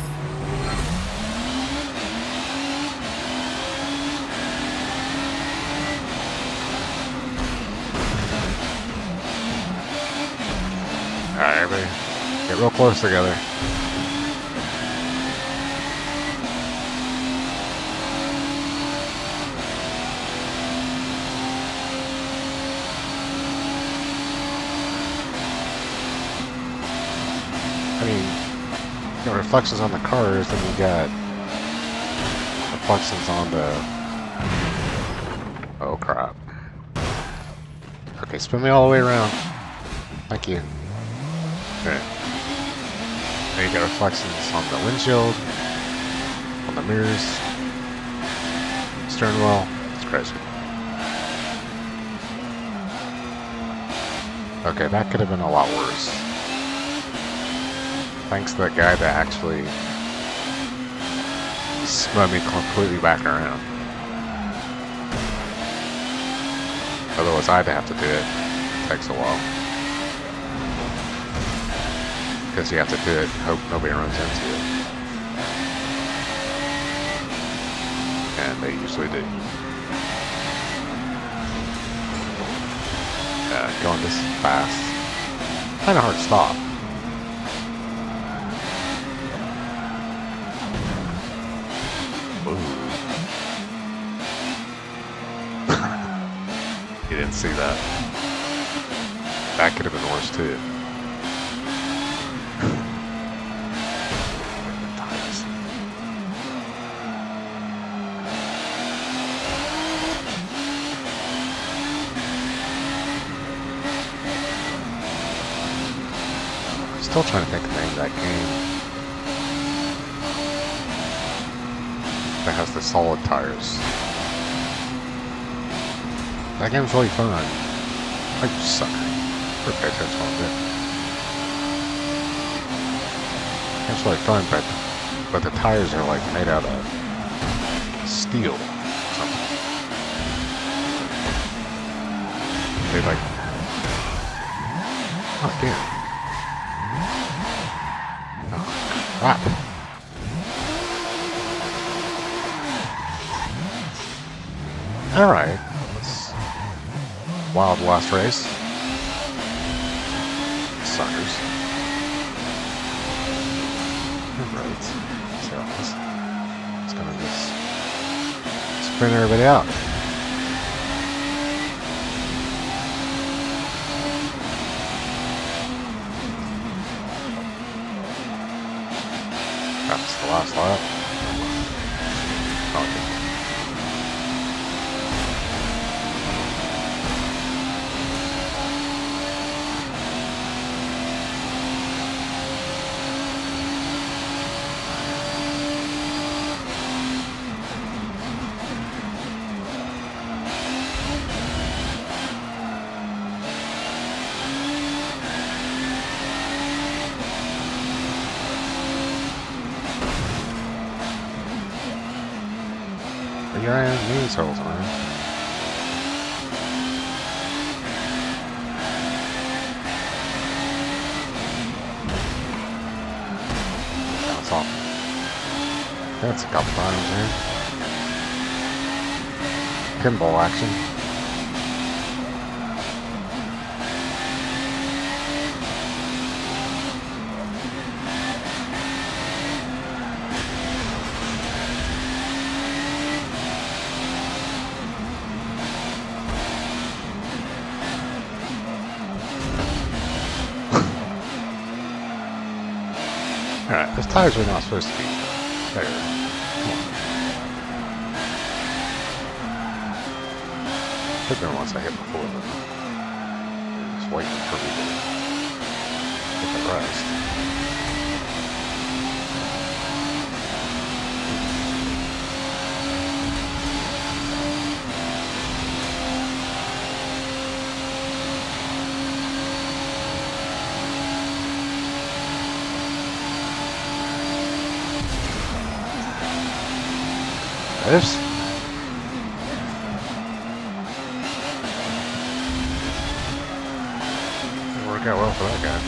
Alright, everybody, get real close together. I mean, you got reflections on the cars, then you got reflections on the... Oh crap. Okay, spin me all the way around. Thank you. Okay. Then you got reflections on the windshield, on the mirrors, steering wheel. It's crazy. Okay, that could have been a lot worse. Thanks to that guy that actually spun me completely back around. Otherwise, I'd have to do it. It takes a while. Because you have to do it, hope nobody runs into it. And they usually do. Going this fast. Kind of hard to stop. You didn't see that. That could have been worse too. still trying to think of the name of that game. That has the solid tires. That game's really fun. I just suck. Better pay attention a little bit. It's really fun, but the tires are like made out of steel or something. They like, oh damn. Oh crap. Alright. Wild West race. Suckers. Alright. So it's gonna just sprint everybody out. That's the last lap. Okay. You're in these holes, man. That's off. That's a couple times here. Pinball action. Alright, those tires are not supposed to be there. Come on. Hit there once I hit before, but just waiting for me to get the rest. Oops. Didn't work out well for that guy.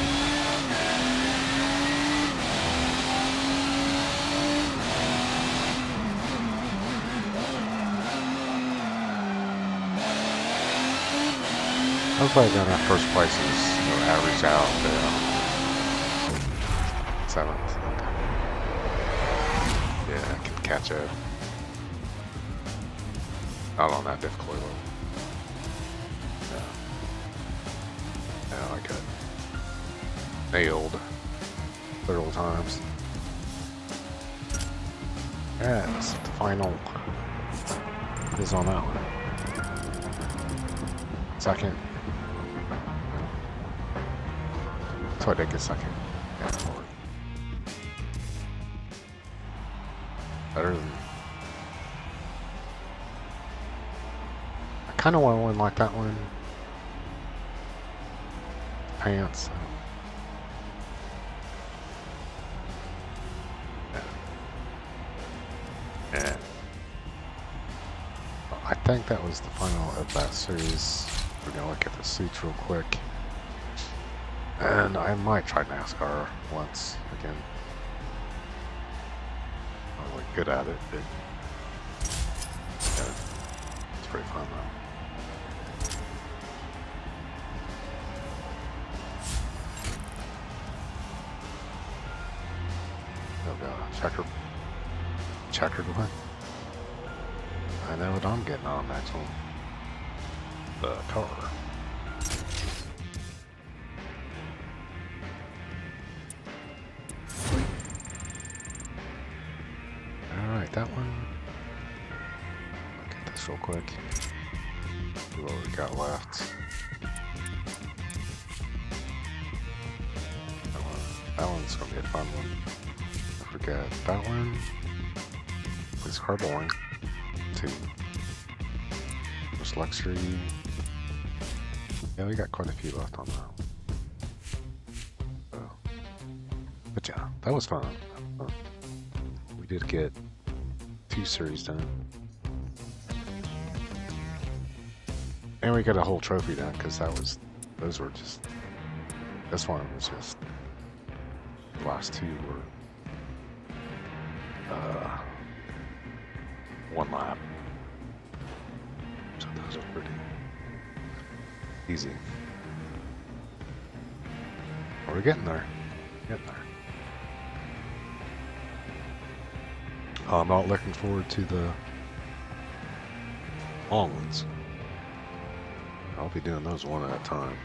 Hopefully I got our first places, average out to 7th. Yeah, I can catch up. Not on that difficulty level. No. No, I got nailed several times. Yes, the final is on that one. Second. So I did get second. Yeah, forward. Better than. I kind of want one like that one. Pants. Yeah. I think that was the final of that series. We're gonna look at the seats real quick. And I might try NASCAR once again. I'm really good at it, but yeah, it's pretty fun though. Oh god, checkered one. I know what I'm getting on next one. The car. Alright, that one. Look at this real quick. See what we got left. That one. It's gonna be a fun one. Don't forget that one. Police car bowling. 2. There's luxury. Yeah, we got quite a few left on that. So, but yeah, that was fun. We did get 2 series done. And we got a whole trophy done because those were just, this one was just, the last 2 were 1 lap. So those are pretty easy. We're getting there. Getting there. I'm not looking forward to the long ones. I'll be doing those one at a time.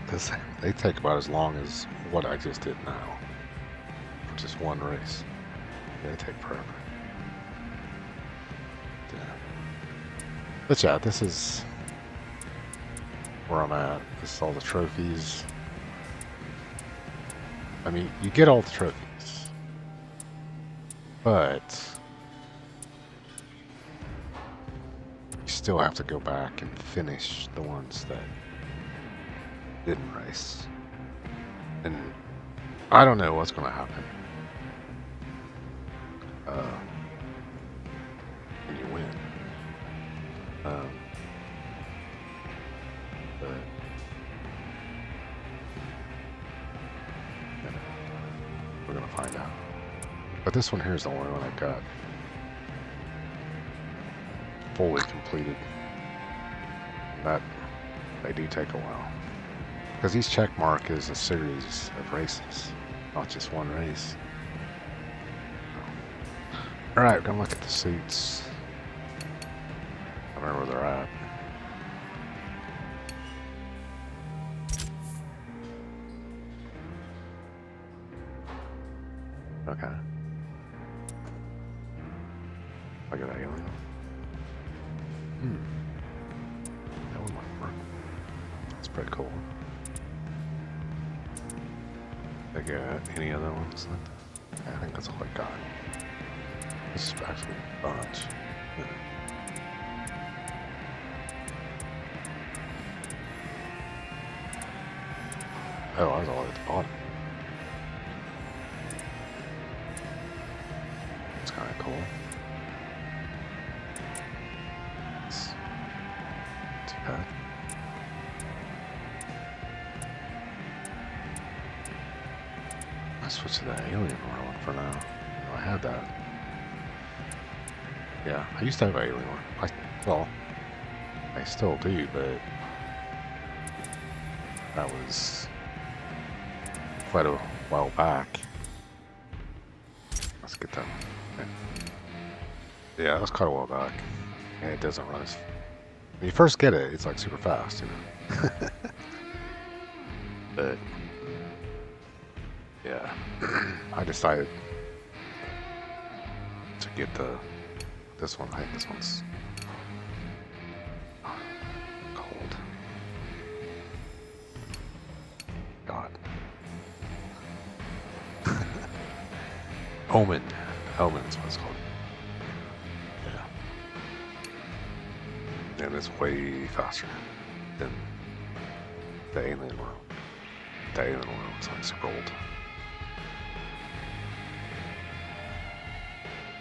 Because they take about as long as what I just did now. For just one race. They take forever. But yeah, this is where I'm at. This is all the trophies. I mean, you get all the trophies. But you still have to go back and finish the ones that didn't race. And I don't know what's going to happen. When you win. But we're going to find out. But this one here is the only one I got fully completed. That they do take a while. Because each check mark is a series of races, not just one race. Alright, we're going to look at the suits. I don't know where they're at. Okay. Look at that alien. That one might work. That's pretty cool. I got any other ones? I think that's all I got. This is actually a bunch. Oh, I was all at the bottom. It's kind of cool. It's too bad. I'll switch to the alien one for now. Oh, I had that. Yeah, I used to have an alien one. Well, I still do, but that was quite a while back. Let's get that. Yeah, that was quite a while back. And it doesn't run as... When you first get it, it's like super fast, you know. But yeah, I decided to get this one. I think this one's cold. God. Omen is what it's called. Yeah. And it's way faster than the alien world. The alien world is like super old.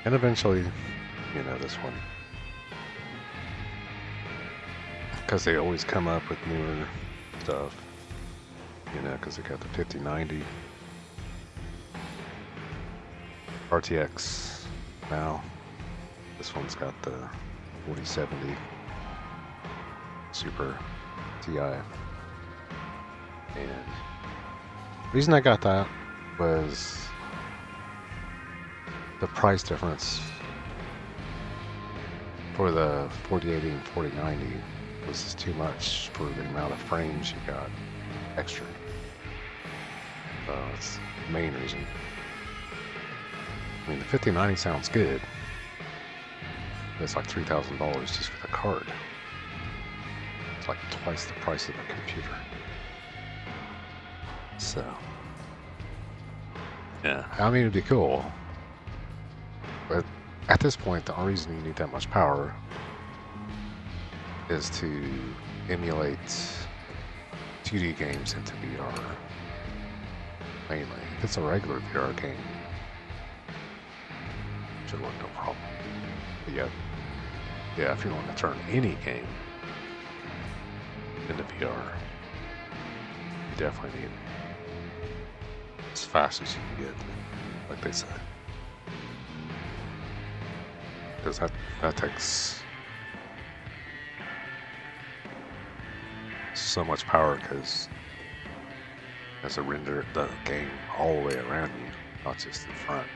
And eventually, you know, this one. Because they always come up with newer stuff. You know, because they got the 5090 RTX now. This one's got the 4070 Super TI. And the reason I got that was the price difference for the 4080 and 4090 was just too much for the amount of frames you got extra. That's the main reason. I mean, the 5090 sounds good. But it's like $3,000 just for the card. It's like twice the price of a computer. So, Yeah, I mean, it'd be cool. But at this point, the only reason you need that much power is to emulate 2D games into VR. Mainly. If it's a regular VR game, should look no problem. But yeah, if you want to turn any game into VR, you definitely need it as fast as you can get, like they say. Because that takes so much power, because it has to render the game all the way around you, not just in front.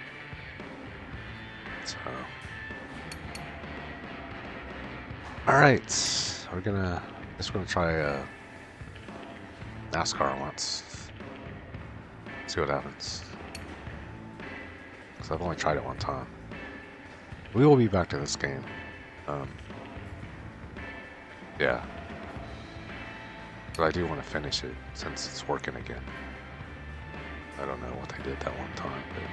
So, all right, we're gonna try NASCAR once. See what happens. Because I've only tried it one time. We will be back to this game. Yeah. But I do want to finish it since it's working again. I don't know what they did that one time, but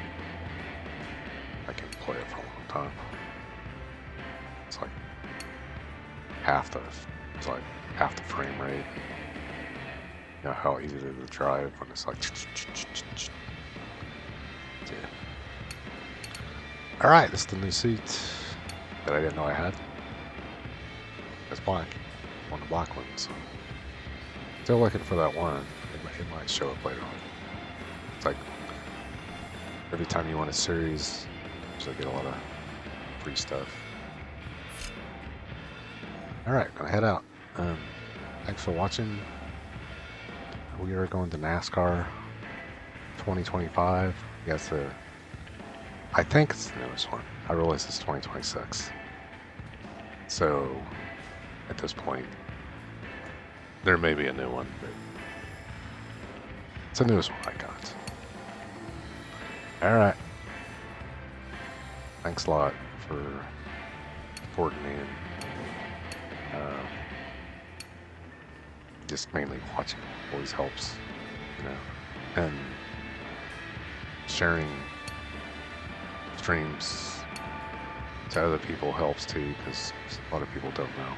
I can play it for a long time. It's like half the frame rate. You know how easy it is to drive when it's like. Yeah. All right, this is the new seat that I didn't know I had. It's black. One of the black ones. Still looking for that one. It might show up later on. It's like every time you win a series, you get a lot of free stuff. All right, gonna head out. Thanks for watching. We are going to NASCAR 2025. Yes, I think it's the newest one. I realize it's 2026. So at this point, there may be a new one, but it's the newest one I got. All right. Thanks a lot for supporting me and just mainly watching always helps, you know, and sharing streams to other people helps too, because a lot of people don't know.